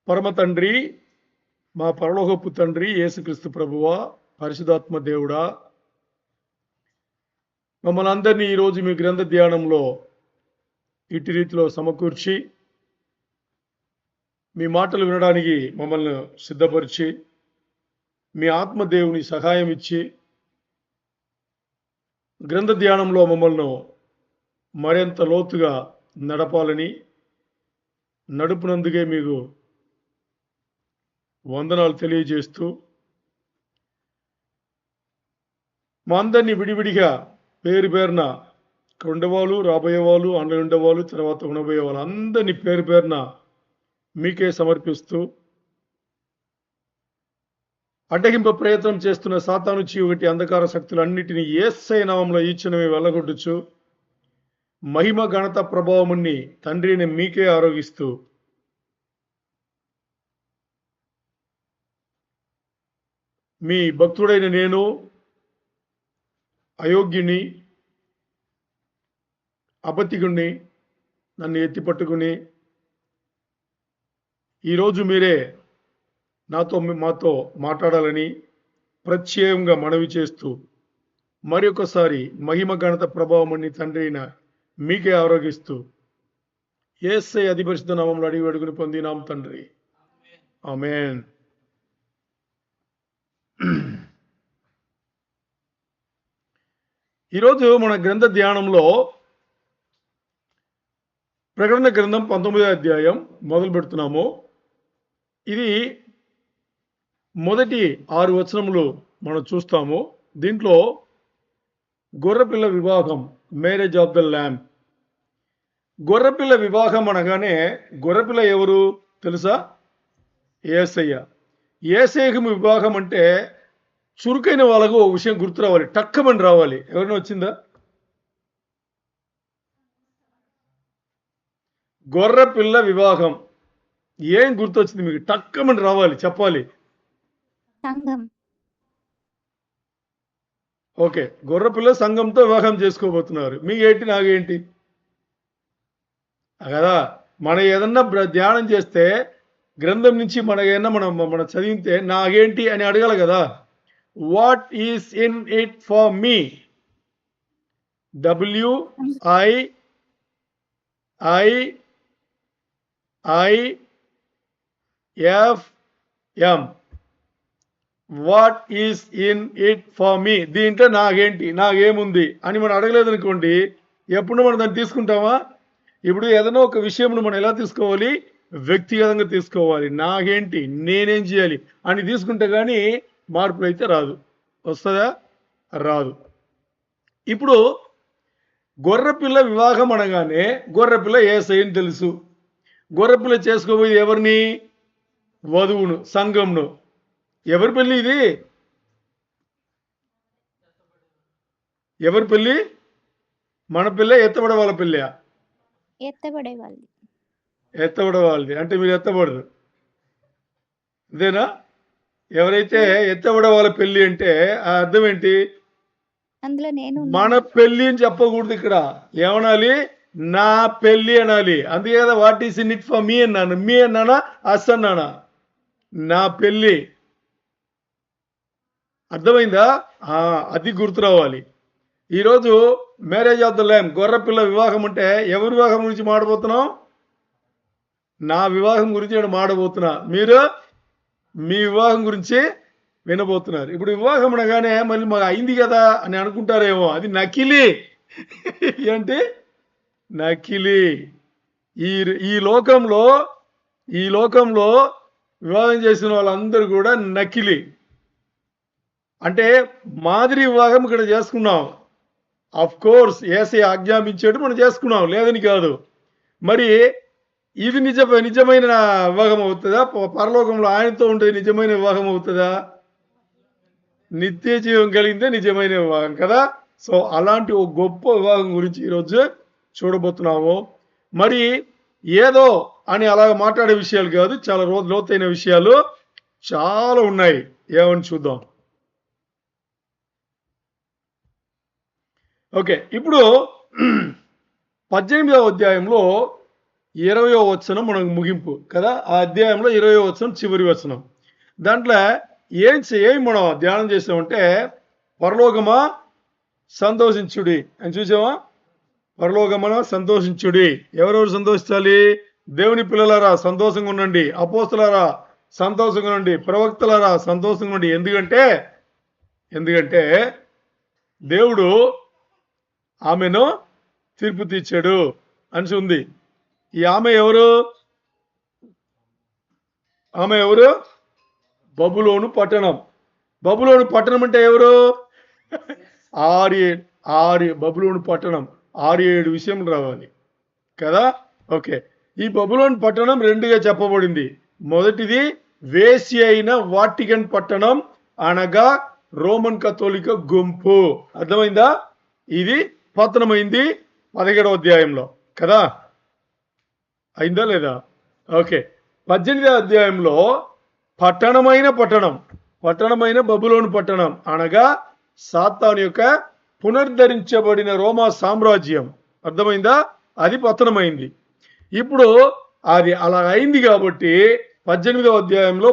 పరమ తండ్రి, మా పరలోకపు తండ్రి యేసుక్రీస్తు ప్రభువా, పరిశుధాత్మ దేవుడా, మమ్మల్ని అందరినీ ఈరోజు మీ గ్రంథ ధ్యానంలో ఇటు రీతిలో సమకూర్చి మీ మాటలు వినడానికి మమ్మల్ని సిద్ధపరిచి మీ ఆత్మదేవుని సహాయం ఇచ్చి గ్రంథ ధ్యానంలో మమ్మల్ని మరింత లోతుగా నడపాలని నడుపునందుకే మీకు వందనాలు తెలియజేస్తూ మా అందరినీ విడివిడిగా పేరు పేరున ఇక్కడ ఉండేవాళ్ళు, రాబోయే వాళ్ళు, ఆన్లైన్ ఉండేవాళ్ళు, తర్వాత ఉండబోయే వాళ్ళు అందరినీ పేరు పేరున మీకే సమర్పిస్తూ అడ్డగింప ప్రయత్నం చేస్తున్న సాతాను చీకటి అంధకార శక్తులన్నిటినీ యేసయ్య నామములో ఈడ్చునవి వెళ్ళగొట్టుచు మహిమ ఘనత ప్రభావముని తండ్రిని మీకే ఆరోగిస్తూ మీ భక్తుడైన నేను అయోగ్యుని, అబద్ధికుణ్ణి, నన్ను ఎత్తిపట్టుకుని ఈరోజు మీరే మాతో మాట్లాడాలని ప్రత్యేకంగా మనవి చేస్తూ మరొకసారి మహిమ ఘనత ప్రభావముని తండ్రి అయిన మీకే ఆరోగిస్తూ యేసయ్య అతి పరిశుద్ధ నామములో అడిగి వేడుకుని పొందినాం తండ్రి, ఆమేన్. ఈరోజు మన గ్రంథ ధ్యానంలో ప్రకటన గ్రంథం 19వ అధ్యాయం మొదలు పెడుతున్నాము. ఇది మొదటి 6 వచనములు మనం చూస్తాము. దీంట్లో గొర్రెపిల్ల వివాహం, మ్యారేజ్ ఆఫ్ ద ల్యాంబ్. గొర్రెపిల్ల వివాహం అనగానే గొర్రెపిల్ల ఎవరు తెలుసా? యేసయ్య. యేసయ్యకు వివాహం అంటే చురుకైన వాళ్ళకు ఒక విషయం గుర్తు రావాలి, టక్కమని రావాలి. ఎవరైనా వచ్చిందా? గొర్రెపిల్ల వివాహం ఏం గుర్తొచ్చింది మీకు? టక్కమని రావాలి, చెప్పాలి. సంఘం. ఓకే, గొర్రెపిల్ల సంఘంతో వివాహం చేసుకోబోతున్నారు. మీకేంటి నాకేంటి కదా? మనం ఏదన్నా ధ్యానం చేస్తే గ్రంథం నుంచి మన చదివితే నాకేంటి అని అడగాలి కదా. What is in it for me? WIIIFM. What is in it for me? దీంట్లో నాకేంటి, నాకేముంది అని మనం అడగలేదనుకోండి, ఎప్పుడు మనం దాన్ని తీసుకుంటామా? ఇప్పుడు ఏదైనా ఒక విషయంను మనం ఎలా తీసుకోవాలి? వ్యక్తిగతంగా తీసుకోవాలి. నాకేంటి, నేనేం చేయాలి అని తీసుకుంటే కానీ మార్పులు అయితే రాదు. వస్తుందా? రాదు. ఇప్పుడు గొర్రెపిల్ల వివాహం అనగానే గొర్రెపిల్ల యేసయ్యని తెలుసు. గొర్రెపిల్ల చేసుకోబోయేది ఎవరిని? వధువును, సంఘంను. ఎవరి పెళ్ళి ఇది? ఎవరి పెళ్ళి? మన పిల్ల, ఎత్తబడే వాళ్ళ పెళ్ళి? ఎత్తబడే వాళ్ళది. ఎత్తబడే వాళ్ళది. అంటే మీరు ఎత్తబడరు, ఇదేనా? ఎవరైతే ఎత్తబడే వాళ్ళ పెళ్ళి అంటే ఆ అర్థం ఏంటి? అందులో నేను మన పెళ్ళి అని చెప్పకూడదు. ఇక్కడ ఏమనాలి? నా పెళ్ళి అనాలి. అందుకే కదా what is in it for me అన్నాను. మీ అన్నానా, అస్ అన్నానా? నా పెళ్ళి. అర్థమైందా? అది గుర్తు రావాలి. ఈరోజు మ్యారేజ్ ఆఫ్ ద ల్యాంబ్, గొర్రెపిల్ల వివాహం అంటే ఎవరి వివాహం గురించి మాడబోతున్నాం? నా వివాహం గురించి నేను మాడబోతున్నా. మీరు మీ వివాహం గురించి వినబోతున్నారు. ఇప్పుడు వివాహం అనగానే మళ్ళీ మాకు అయింది కదా అని అనుకుంటారేమో, అది నకిలీ. ఏంటి నకిలీ? ఈ లోకంలో వివాహం చేసిన వాళ్ళందరూ కూడా నకిలీ. అంటే మాదిరి వివాహం ఇక్కడ చేసుకున్నాం. అఫ్ కోర్స్ యేసయ్య ఆజ్ఞాపించేట్టు మనం చేసుకున్నాం, లేదని కాదు. మరి ఇది నిజమైన వివాహం అవుతుందా? పరలోకంలో ఆయనతో ఉండేది నిజమైన వివాహం అవుతుందా? నిత్య జీవం కలిగిందే నిజమైన వివాహం కదా. సో అలాంటి ఒక గొప్ప వివాహం గురించి ఈరోజు చూడబోతున్నాము. మరి ఏదో అని అలాగ మాట్లాడే విషయాలు కాదు, చాలా లోతైన విషయాలు చాలా ఉన్నాయి. ఏమని చూద్దాం. ఓకే, ఇప్పుడు 18వ అధ్యాయంలో 20వ వచనం మనకు ముగింపు కదా. ఆ అధ్యాయంలో 20వ వచనం చివరి వచనం. దాంట్లో ఏం మనం ధ్యానం చేసామంటే, పరలోకమా సంతోషించుడి అని చూసామా. పరలోకమన సంతోషించుడి. ఎవరెవరు సంతోషించాలి? దేవుని పిల్లలారా సంతోషంగా ఉండండి, అపోస్తలారా సంతోషంగా ఉండండి, ప్రవక్తలారా సంతోషంగా ఉండండి. ఎందుకంటే దేవుడు ఆమెను తీర్పు తీర్చాడు అని ఉంది. ఈ ఆమె ఎవరు? బబులోను పట్టణం. బబులోను పట్టణం అంటే ఎవరు? బబులోను పట్టణం 6-7 విషయం రావాలి కదా. ఓకే, ఈ బబులోను పట్టణం రెండుగా చెప్పబడింది. మొదటిది వేసి అయిన వాటికన్ పట్టణం, అనగా రోమన్ కథోలిక గుంపు. అర్థమైందా? ఇది పతనమైంది 17వ అధ్యాయంలో కదా. అయిందా లేదా? ఓకే, 18వ అధ్యాయంలో పట్టణమైన బబులోను పట్టణం, అనగా సాతాను యొక్క పునరుద్ధరించబడిన రోమా సామ్రాజ్యం. అర్థమైందా? అది పతనమైంది. ఇప్పుడు అది అలా అయింది కాబట్టి 18వ అధ్యాయంలో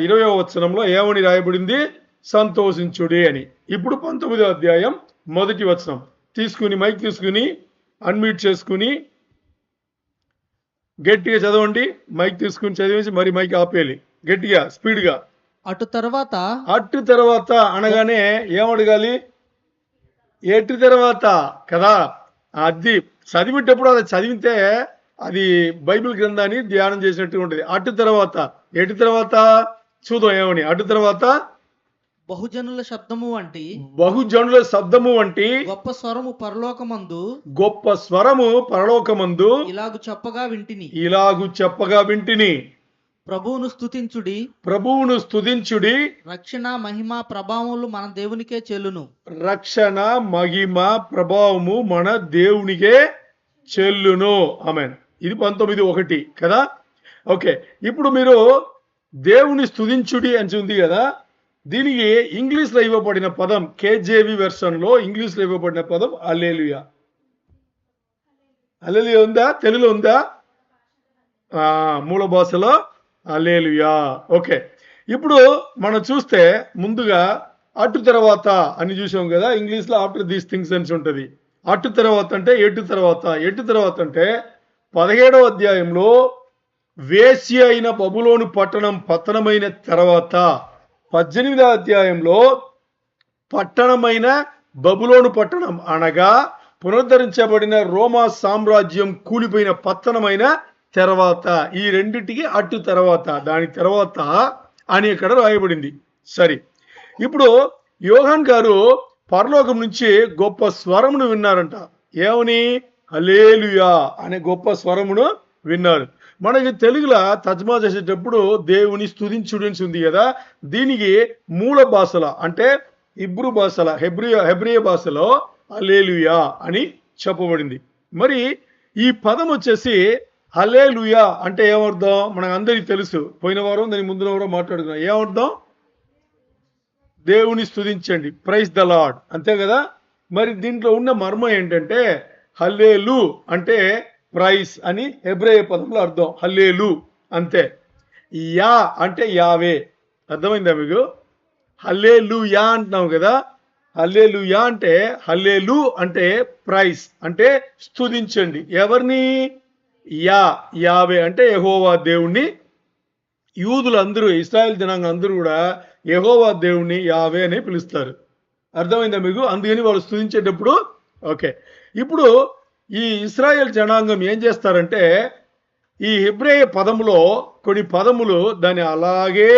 20వ వచనంలో ఏమని రాయబడింది? సంతోషించుడి అని. ఇప్పుడు 19వ అధ్యాయం 1వ వచనం మైక్ తీసుకుని అన్మ్యూట్ చేసుకుని గట్టిగా చదవండి. మైక్ తీసుకుని చదివేసి మరి మైక్ ఆపేయాలి గట్టిగా, స్పీడ్గా. అటు తర్వాత అనగానే ఏమడగాలి? ఎటు తర్వాత కదా. అది చదివేటప్పుడు అది చదివితే అది బైబిల్ గ్రంథాన్ని ధ్యానం చేసినట్టు ఉంటుంది. అటు తర్వాత ఎటు తర్వాత చూద్దాం ఏమని. అటు తర్వాత బహుజనుల శబ్దము వంటి గొప్ప స్వరము పరలోకమందు ఇలాగు చెప్పగా వింటిని. ప్రభువును స్తుతించుడి. రక్షణ మహిమ ప్రభావములు మన దేవునికే చెల్లును. ఆమేన్. ఇది 19:1 కదా. ఓకే, ఇప్పుడు మీరు దేవుని స్తుతించుడి అని ఉంది కదా. దీనికి ఇంగ్లీష్ లో ఇవ్వబడిన పదం, కేజేవి వెర్షన్ లో ఇంగ్లీష్ లో ఇవ్వబడిన పదం హల్లెలూయా. హల్లెలూయా ఉందా? తెలుగులో ఉందా? మూల భాషలో హల్లెలూయా. ఓకే, ఇప్పుడు మనం చూస్తే ముందుగా అటు తర్వాత అని చూసాం కదా. ఇంగ్లీష్ లో ఆఫ్టర్ దీస్ థింగ్స్ అని ఉంటుంది. అటు తర్వాత అంటే ఎటు తర్వాత అంటే 17వ అధ్యాయంలో వేసి అయిన బబులోను పట్టణం పతనమైన తర్వాత, 18వ అధ్యాయంలో పట్టణమైన బబులోను పట్టణం, అనగా పునరుద్ధరించబడిన రోమా సామ్రాజ్యం కూలిపోయిన పతనమైన తర్వాత, ఈ రెండిటికి అటు తర్వాత, దాని తర్వాత అని ఇక్కడ రాయబడింది. సరే, ఇప్పుడు యోహాన్ గారు పరలోకం నుంచి గొప్ప స్వరమును విన్నారంట. ఏమని? హల్లెలూయా అనే గొప్ప స్వరమును విన్నారు. మనకి తెలుగులో తర్జుమా చేసేటప్పుడు దేవుని స్తుతించుడి ఉంది కదా. దీనికి మూల భాషల అంటే ఇబ్రూ భాషల హెబ్రియా భాషలో హల్లెలూయా అని చెప్పబడింది. మరి ఈ పదం వచ్చేసి హల్లెలూయా అంటే ఏమర్థం? మనకు అందరికీ తెలుసు. పోయిన వారం దాని ముందున వారం మాట్లాడుకున్నాం. ఏమర్థం? దేవుని స్తుతించండి, ప్రైజ్ ద లార్డ్, అంతే కదా. మరి దీంట్లో ఉన్న మర్మం ఏంటంటే హల్లెలు అంటే ప్రైజ్ అని హెబ్రేయ పదంలో అర్థం. హల్లెలు అంతే. యా అంటే యావే. అర్థమైందా మీకు? హల్లెలూయా అంటున్నాం కదా. హల్లెలూయా అంటే హల్లెలు అంటే ప్రైజ్ అంటే స్తుతించండి. ఎవరిని? యావే అంటే యెహోవా దేవుణ్ణి. యూదులందరూ, ఇశ్రాయేల్ జనాంగం అందరూ కూడా యెహోవా దేవుణ్ణి యావే అని పిలుస్తారు. అర్థమైందా మీకు? అందుకని వాళ్ళు స్తుతించేటప్పుడు. ఓకే, ఇప్పుడు ఈ ఇశ్రాయేల్ జనాంగం ఏం చేస్తారంటే ఈ హెబ్రేయ పదములో కొన్ని పదములు దాన్ని అలాగే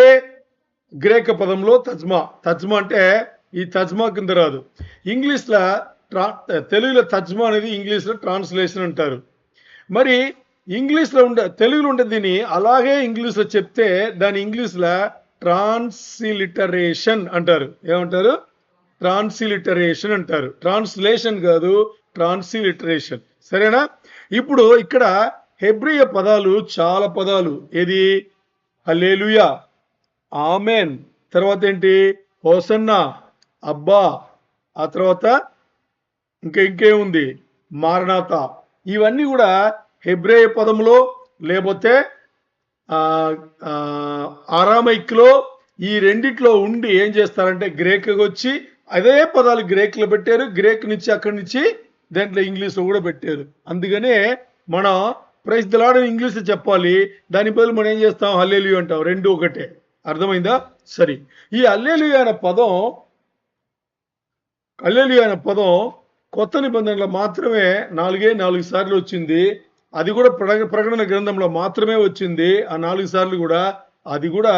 గ్రేక పదంలో తర్జుమా అంటే ఈ తర్జుమా కింద రాదు. ఇంగ్లీష్లో తెలుగులో తర్జుమా అనేది ఇంగ్లీష్లో ట్రాన్స్లేషన్ అంటారు. మరి ఇంగ్లీష్లో తెలుగులో ఉండే దీన్ని అలాగే ఇంగ్లీష్లో చెప్తే దాని ఇంగ్లీష్లో ట్రాన్స్లిటరేషన్ అంటారు. ఏమంటారు? ట్రాన్స్లిటరేషన్ అంటారు. ట్రాన్స్లేషన్ కాదు, ట్రాన్స్లిటరేషన్. సరేనా? ఇప్పుడు ఇక్కడ హెబ్రియా పదాలు చాలా పదాలు. ఏది? హల్లెలూయా, ఆమెన్, తర్వాత ఏంటి? హోసన్నా, అబ్బా, ఆ తర్వాత ఇంకేముంది? మారనాథ. ఇవన్నీ కూడా హెబ్రేయ పదంలో లేకపోతే అరామైక్లో ఈ రెండిట్లో ఉండి ఏం చేస్తారంటే గ్రేక్కి వచ్చి అదే పదాలు గ్రేక్లో పెట్టారు, గ్రేక్ నుంచి అక్కడి నుంచి దాంట్లో ఇంగ్లీష్లో కూడా పెట్టారు. అందుకనే మనం ప్రైజ్ ది లార్డ్ అని ఇంగ్లీష్లో చెప్పాలి, దాని బదులు మనం ఏం చేస్తాం హల్లెలూయా అంటాం. రెండు ఒకటే. అర్థమైందా? సరే, ఈ హల్లెలూయా అనే పదం కొత్త నిబంధనలో మాత్రమే 4 సార్లు వచ్చింది. అది కూడా ప్రకటన గ్రంథంలో మాత్రమే వచ్చింది. ఆ 4 సార్లు కూడా అది కూడా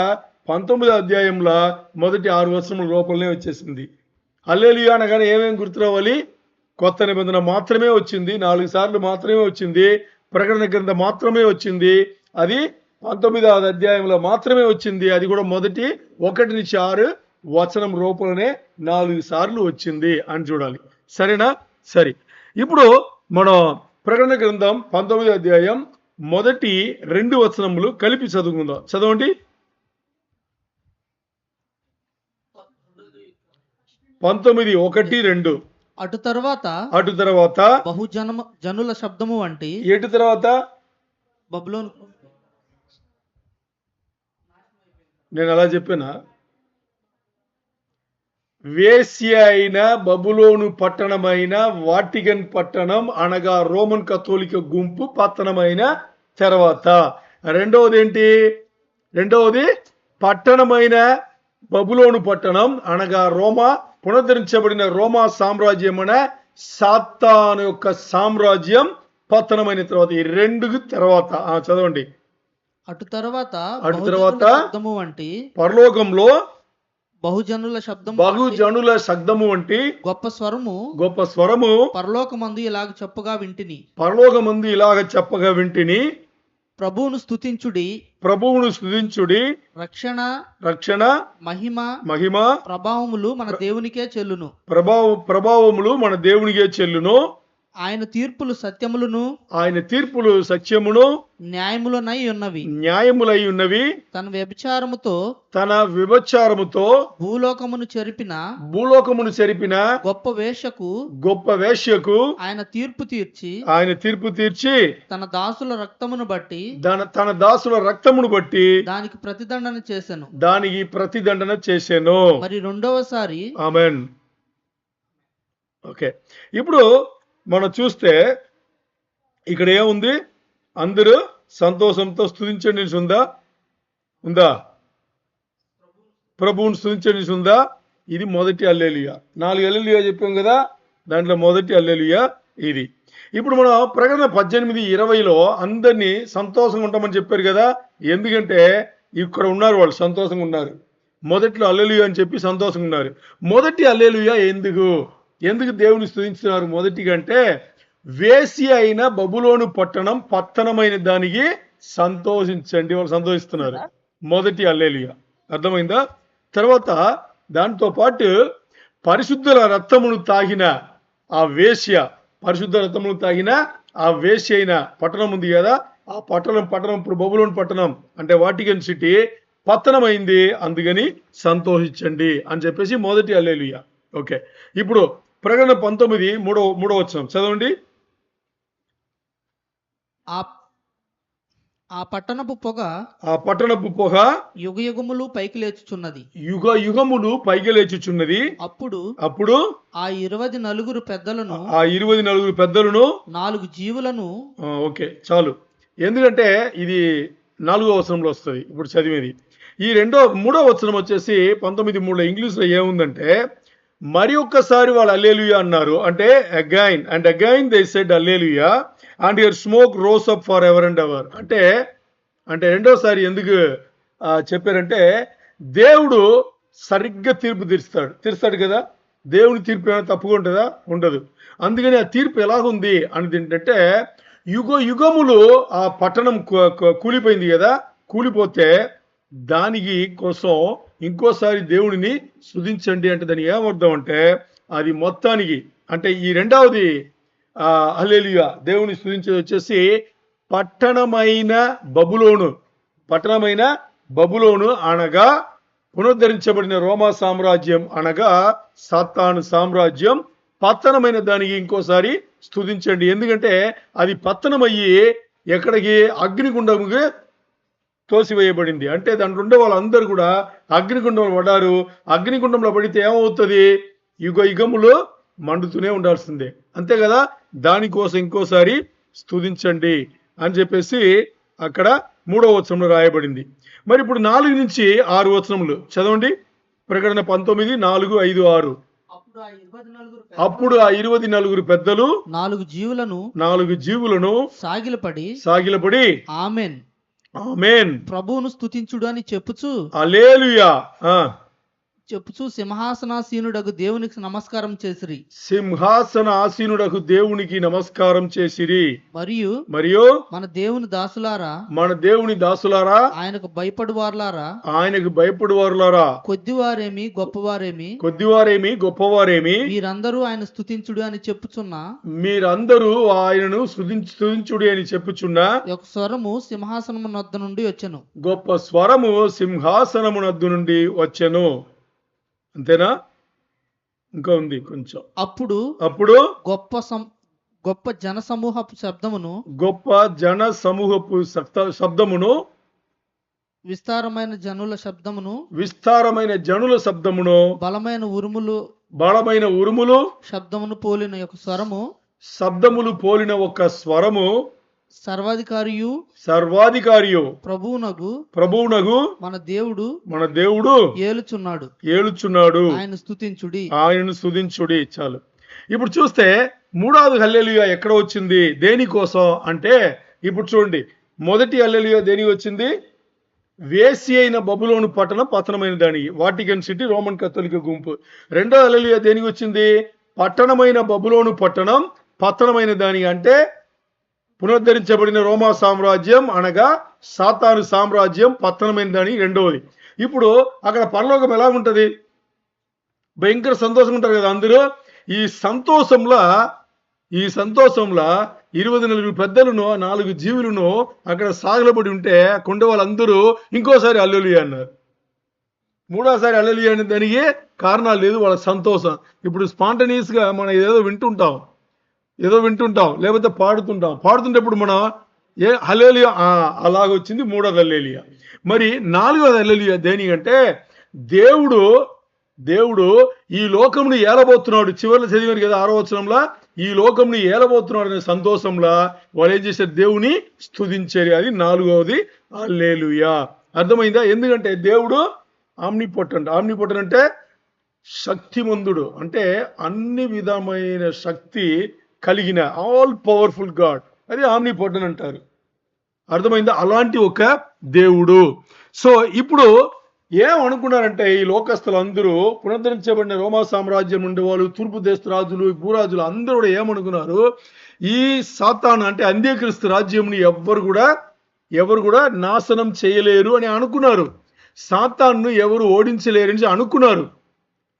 19వ అధ్యాయంలో మొదటి 6 వచనముల లోపలనే వచ్చేసింది. హల్లెలూయా అనగానే ఏమేమి గుర్తు రావాలి? కొత్త నిబంధన మాత్రమే వచ్చింది, 4 సార్లు మాత్రమే వచ్చింది. ప్రకటన గ్రంథం మాత్రమే వచ్చింది, అది 19వ అధ్యాయంలో మాత్రమే వచ్చింది. అది కూడా మొదటి 1-6 వచనం రూపంలోనే 4 సార్లు వచ్చింది అని చూడాలి. సరేనా? సరే, ఇప్పుడు మనం ప్రకటన గ్రంథం 19వ అధ్యాయం మొదటి 2 వచనములు కలిపి చదువుకుందాం. చదవండి. 19:1-2. అటు తర్వాత జనుల శబ్దము వంటి ఎటు తర్వాత బబులోను నేను అలా చెప్పానా? వేశ్య అయిన బబులోను పట్టణమైన వాటికన్ పట్టణం అనగా రోమన్ కథోలిక గుంపు పట్టణమైన తర్వాత రెండవది ఏంటి? రెండవది పట్టణమైన బబులోను పట్టణం అనగా రోమా పునరుద్ధరించబడిన రోమా సామ్రాజ్యం అనే సాతాను యొక్క సామ్రాజ్యం పతనమైన తర్వాత. ఈ 2 తర్వాత చదవండి. అటు తర్వాత శబ్దము వంటి పరలోకంలో బహుజనుల శబ్దము వంటి గొప్ప స్వరము పరలోకమందు ఇలాగ చెప్పగా వింటిని. ప్రభువును స్తుతించుడి. రక్షణ మహిమ ప్రభావములు మన దేవునికే చెల్లును. ఆయన తీర్పులు సత్యమును న్యాయములై ఉన్నవి. తన వ్యభిచారముతో భూలోకమును చెరిపిన గొప్ప వేశ్యకు ఆయన తీర్పు తీర్చి తన దాసుల రక్తమును బట్టి దానికి ప్రతిదండన చేసెను. మరి రెండవసారి. ఆమేన్. ఓకే, ఇప్పుడు మనం చూస్తే ఇక్కడ ఏముంది? అందరూ సంతోషంతో స్తుతించండి ఉందా? ప్రభువుని స్తుతించండి ఉందా? ఇది మొదటి హల్లెలూయా. 4 హల్లెలూయా చెప్పాం కదా, దాంట్లో మొదటి హల్లెలూయా ఇది. ఇప్పుడు మనం ప్రకటన 18:20లో అందరినీ సంతోషంగా ఉంటామని చెప్పారు కదా. ఎందుకంటే ఇక్కడ ఉన్నారు, వాళ్ళు సంతోషంగా ఉన్నారు. మొదట్లో హల్లెలూయా అని చెప్పి సంతోషంగా ఉన్నారు. మొదటి హల్లెలూయా ఎందుకు దేవుని స్తుతించుతున్నారు? మొదటిగా అంటే వేసి అయిన బబులోను పట్టణం పత్తనమైన దానికి సంతోషించండి, వాళ్ళు సంతోషిస్తున్నారు. మొదటి హల్లెలూయా. అర్థమైందా? తర్వాత దాంతో పాటు పరిశుద్ధుల రక్తమును తాగిన ఆ వేశ్య అయిన పట్టణం ఉంది కదా, ఆ పట్టణం ఇప్పుడు బబులోను పట్టణం అంటే వాటికన్ సిటీ పతనమైంది, అందుకని సంతోషించండి అని చెప్పేసి మొదటి హల్లెలూయా. ఓకే, ఇప్పుడు ప్రకటన 19:3 వచనం చదవండి. ఆ పట్టణపు పొగ యుగయుగములు పైకి లేచుచున్నది. అప్పుడు ఆ 24 పెద్దలను 4 జీవులను. ఓకే, చాలు. ఎందుకంటే ఇది 4వ వచనంలో వస్తుంది ఇప్పుడు చదివేది. ఈ 3వ వచనం వచ్చేసి 19:3 ఇంగ్లీష్లో ఏముందంటే, మరి ఒక్కసారి వాళ్ళు హల్లెలూయా అన్నారు. అంటే again they said hallelujah and your smoke rose up for ever and ever. అంటే రెండోసారి ఎందుకు చెప్పారంటే, దేవుడు సరిగ్గా తీర్పు తీరుస్తాడు కదా. దేవుని తీర్పు ఏమైనా తప్పుగా ఉంటుందా? ఉండదు. అందుకని ఆ తీర్పు ఎలాగుంది అనేది ఏంటంటే, యుగములు ఆ పట్టణం కూలిపోయింది కదా. కూలిపోతే దానికి కోసం ఇంకోసారి దేవుడిని స్తుతించండి అంటే దానికి ఏమర్థం అంటే, అది మొత్తానికి అంటే ఈ రెండవది హల్లెలూయా దేవుని స్తుతించేది వచ్చేసి పట్టణమైన బబులోను అనగా పునరుద్ధరించబడిన రోమా సామ్రాజ్యం అనగా సాతాను సామ్రాజ్యం పతనమైన దానికి ఇంకోసారి స్తుతించండి. ఎందుకంటే అది పతనమయ్యి ఎక్కడికి? అగ్నిగుండముకి తోసివేయబడింది. అంటే దాంట్లో ఉండే వాళ్ళందరూ కూడా అగ్నిగుండంలో పడ్డారు. అగ్నిగుండంలో పడితే ఏమవుతుంది? యుగ యుగములు మండుతూనే ఉండాల్సిందే, అంతే కదా. దానికోసం ఇంకోసారి స్తుతించండి అని చెప్పేసి అక్కడ 3వ వచనంలో రాయబడింది. మరి ఇప్పుడు 4 నుంచి 6 వచనములు చదవండి. ప్రకటన 19, 4, 5, 6. అప్పుడు ఆ 24 పెద్దలు 4 జీవులను సాగిలపడి ఆమెన్ ఆమేన్ ప్రభువును స్తుతించుడు అని హల్లెలూయా చెప్పుచు సింహాసనాసీనుడగు దేవునికి నమస్కారం చేసిరి. సింహాసన ఆసీనుడకు దేవునికి నమస్కారం చేసిరి. మరియు మన దేవుని దాసులారా ఆయనకు భయపడువారులారా కొద్దివారేమి గొప్పవారేమి మీరందరూ ఆయన స్తుతించుడు అని మీరందరూ ఆయనను స్తుతించుడి అని చెప్పుచున్న ఒక స్వరము సింహాసనము నొద్ద నుండి వచ్చెను. గొప్ప స్వరము సింహాసనము నద్దు నుండి వచ్చెను. అంతేనా? ఇంకా ఉంది కొంచెం. అప్పుడు గొప్ప జన సమూహపు శబ్దమును విస్తారమైన జనుల శబ్దమును బలమైన ఉరుములు శబ్దమును పోలిన ఒక శబ్దములు పోలిన ఒక స్వరము సర్వాధికారియు ప్రభువునగు మన దేవుడు ఏలుచున్నాడు ఆయనను స్తుతించుడి. చాలు. ఇప్పుడు చూస్తే 3వ హల్లెలూయా ఎక్కడ వచ్చింది? దేనికోసం అంటే ఇప్పుడు చూడండి. మొదటి హల్లెలూయా దేనికి వచ్చింది? వేసి అయిన బబులోను పట్టణం పతనమైన దానికి, వాటికన్ సిటీ, రోమన్ కథోలిక గుంపు. 2వ హల్లెలూయా దేనికి వచ్చింది? పట్టణమైన బబులోను పట్టణం పతనమైన దానికి, అంటే పునరుద్ధరించబడిన రోమా సామ్రాజ్యం అనగా సాతాను సామ్రాజ్యం పతనమైన దాని 2వది. ఇప్పుడు అక్కడ పరలోకం ఎలా ఉంటది? భయంకర సంతోషం ఉంటారు కదా అందరూ. ఈ సంతోషంలో 24 పెద్దలను 4 జీవులను అక్కడ సాగలబడి ఉంటే కొండ వాళ్ళందరూ ఇంకోసారి హల్లెలూయా అన్నారు. 3వసారి హల్లెలూయా అనే దానికి కారణాలు లేదు, వాళ్ళ సంతోషం. ఇప్పుడు స్పాంటనియస్ గా మనం ఏదో వింటుంటాం లేకపోతే పాడుతుంటేప్పుడు మనం హల్లెలూయా అలాగొచ్చింది 3వ హల్లెలూయా. మరి 4వ హల్లెలూయా దేనికంటే దేవుడు ఈ లోకమును ఏలబోతున్నాడు. చివరిలో చదివారు కదా 6వ వచనంలో, ఈ లోకమును ఏలబోతున్నాడు అనే సంతోషంలో వాళ్ళు ఏం చేశారు? దేవుని స్తుతించారు. అది 4వది హల్లెలూయా. అర్థమైందా? ఎందుకంటే దేవుడు ఆమ్నిపోటెంట్ అంటే శక్తిమంతుడు, అంటే అన్ని విధమైన శక్తి కలిగిన ఆల్ పవర్ఫుల్ గాడ్, అది ఆమ్నిపోటెంట్ అంటారు. అర్థమైందా? అలాంటి ఒక దేవుడు. సో ఇప్పుడు ఏమనుకున్నారంటే ఈ లోకస్తులు అందరూ, పునరుద్ధరించబడిన రోమా సామ్రాజ్యం ఉండేవాళ్ళు, తూర్పు దేశ రాజులు, భూరాజులు అందరూ కూడా ఏమనుకున్నారు? ఈ సాతాను అంటే అంత్యక్రీస్తు రాజ్యంని ఎవరు కూడా నాశనం చేయలేరు అని అనుకున్నారు. సాతాను ఎవరు ఓడించలేరని అనుకున్నారు.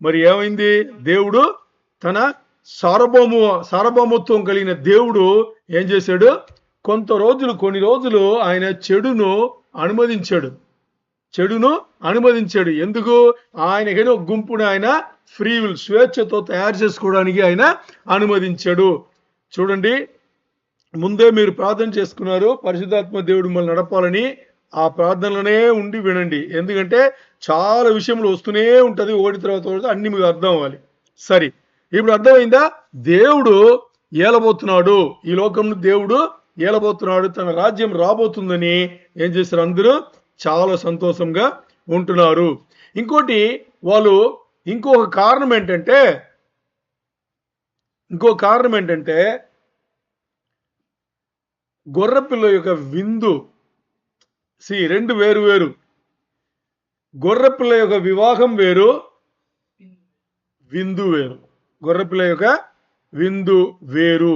మరి ఏమైంది? దేవుడు తన సార్వభౌమత్వం కలిగిన దేవుడు ఏం చేశాడు? కొన్ని రోజులు ఆయన చెడును అనుమతించాడు. ఎందుకు? ఆయనకైనా ఒక గుంపును ఆయన ఫ్రీ విల్, స్వేచ్ఛతో తయారు చేసుకోవడానికి ఆయన అనుమతించాడు. చూడండి, ముందే మీరు ప్రార్థన చేసుకున్నారు, పరిశుద్ధాత్మ దేవుడు మిమ్మల్ని నడపాలని. ఆ ప్రార్థనలోనే ఉండి వినండి, ఎందుకంటే చాలా విషయంలో వస్తూనే ఉంటుంది, ఒకటి తర్వాత అన్ని మీకు అర్థం అవ్వాలి. సరే, ఇప్పుడు అర్థమైందా? దేవుడు ఏలబోతున్నాడు, ఈ లోకంలో దేవుడు ఏలబోతున్నాడు, తన రాజ్యం రాబోతుందని ఏం చేశారు? అందరూ చాలా సంతోషంగా ఉంటున్నారు. ఇంకొక కారణం ఏంటంటే గొర్రెపిల్ల యొక్క విందు. రెండు వేరు. గొర్రెపిల్ల యొక్క వివాహం వేరు, విందు వేరు. గొర్రెపిల్ల యొక్క విందు వేరు,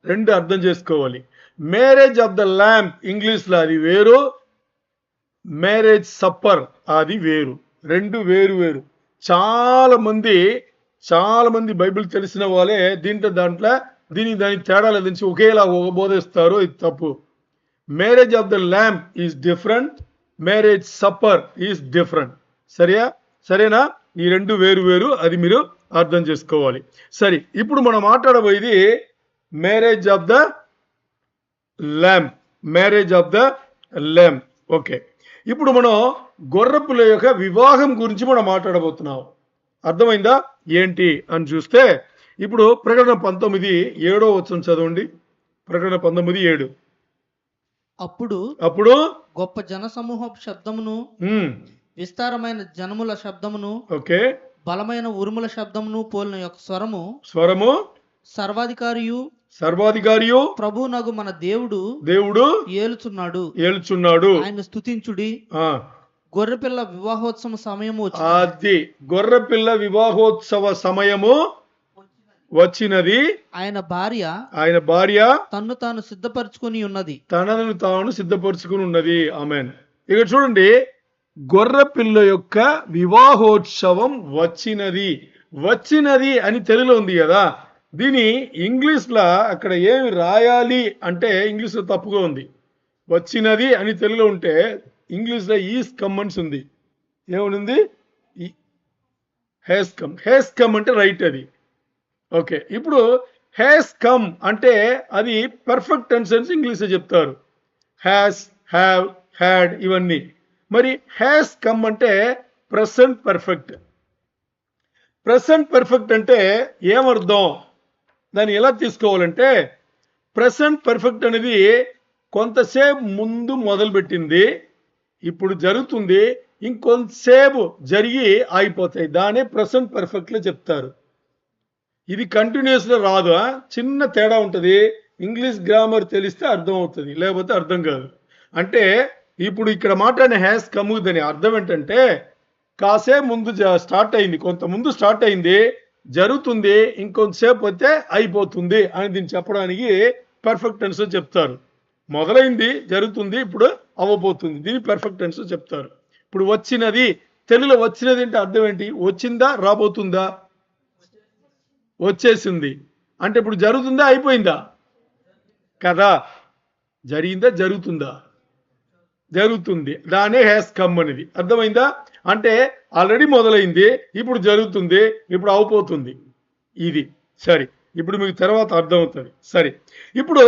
రెండు అర్థం చేసుకోవాలి. మ్యారేజ్ ఆఫ్ ద ల్యాంప్ ఇంగ్లీష్లో అది వేరు, మ్యారేజ్ సప్పర్ అది వేరు. రెండు వేరు. చాలా మంది బైబిల్ తెలిసిన వాళ్ళే దానికి తేడా లేదని ఒకేలా బోధిస్తారు. ఇది తప్పు. Marriage of the lamp is different, marriage supper is different. సరేనా? ఈ రెండు వేరు, అది మీరు అర్థం చేసుకోవాలి. సరే, ఇప్పుడు మనం మాట్లాడబోయేది marriage of the lamp. Marriage of the lamb. Okay, ఇప్పుడు మనం గొర్రెపిల్ల యొక్క వివాహం గురించి మనం మాట్లాడబోతున్నాం. అర్థమైందా ఏంటి అని చూస్తే ఇప్పుడు ప్రకటన 19:7 చదవండి. ప్రకటన 19:7. అప్పుడు గొప్ప జనసమూహపు శబ్దమును, ఉమ్, విస్తారమైన జనముల శబ్దమును, ఓకే, బలమైన ఉరుముల శబ్దమును పోలిన యొక్క స్వరము సర్వాధికారియు ప్రభువునగు మన దేవుడు ఏలుచున్నాడు. ఆయన స్తుతించుడి. ఆ, గొర్రెపిల్ల వివాహోత్సవ సమయము అది గొర్రెపిల్ల వివాహోత్సవ సమయము వచ్చినది. ఆయన భార్య తన్ను తాను సిద్ధపరచుకుని ఉన్నది. తనను తాను సిద్ధపరుచుకుని ఉన్నది. ఆమెన్. ఇక చూడండి, గొర్రెపిల్ల యొక్క వివాహోత్సవం వచ్చినది అని తెలుగులో ఉంది కదా. దీని ఇంగ్లీష్లో అక్కడ ఏమి రాయాలి అంటే ఇంగ్లీష్లో తప్పుగా ఉంది. వచ్చినది అని తెలుగులో ఉంటే ఇంగ్లీష్లో ఈస్ కమ్మన్స్ ఉంది. ఏమనుంది? హేస్ కమ్ అంటే రైట్ అది. ఓకే, ఇప్పుడు హ్యాస్ కమ్ అంటే అది పర్ఫెక్ట్ టెన్స్ ఇంగ్లీష్లో చెప్తారు. హ్యాస్, హ్యావ్, హ్యాడ్ ఇవన్నీ. మరి హ్యాస్ కమ్ అంటే ప్రెసెంట్ పర్ఫెక్ట్. ప్రెసెంట్ పర్ఫెక్ట్ అంటే ఏమర్థం? దాన్ని ఎలా తీసుకోవాలంటే, ప్రెసెంట్ పర్ఫెక్ట్ అనేది కొంతసేపు ముందు మొదలుపెట్టింది, ఇప్పుడు జరుగుతుంది, ఇంకొంతసేపు జరిగి ఆగిపోతాయి. దానే ప్రెసెంట్ పర్ఫెక్ట్లో చెప్తారు. ఇది కంటిన్యూస్గా రాదు, చిన్న తేడా ఉంటుంది. ఇంగ్లీష్ గ్రామర్ తెలిస్తే అర్థం అవుతుంది, లేకపోతే అర్థం కాదు. అంటే ఇప్పుడు ఇక్కడ మాట్లాడిన హ్యాస్ కమ్ దాని అర్థం ఏంటంటే, కాసేపు ముందు స్టార్ట్ అయింది, కొంత ముందు స్టార్ట్ అయింది, జరుగుతుంది, ఇంకొంతసేపు అయితే అయిపోతుంది అని దీన్ని చెప్పడానికి పర్ఫెక్ట్ టెన్స్ చెప్తారు. మొదలైంది, జరుగుతుంది, ఇప్పుడు అవ్వబోతుంది, దీన్ని పర్ఫెక్ట్ టెన్స్ చెప్తారు. ఇప్పుడు వచ్చినది, తెలుగులో వచ్చినది అంటే అర్థం ఏంటి? వచ్చిందా, రాబోతుందా? వచ్చేసింది అంటే ఇప్పుడు జరుగుతుందా, అయిపోయిందా కదా? జరిగిందా, జరుగుతుందా? జరుగుతుంది. దానే హ్యాస్ కమ్ అనేది. అర్థమైందా? అంటే ఆల్రెడీ మొదలైంది, ఇప్పుడు జరుగుతుంది, ఇప్పుడు అయిపోతుంది. ఇది సరే. ఇప్పుడు మీకు తర్వాత అర్థమవుతుంది. సరే, ఇప్పుడు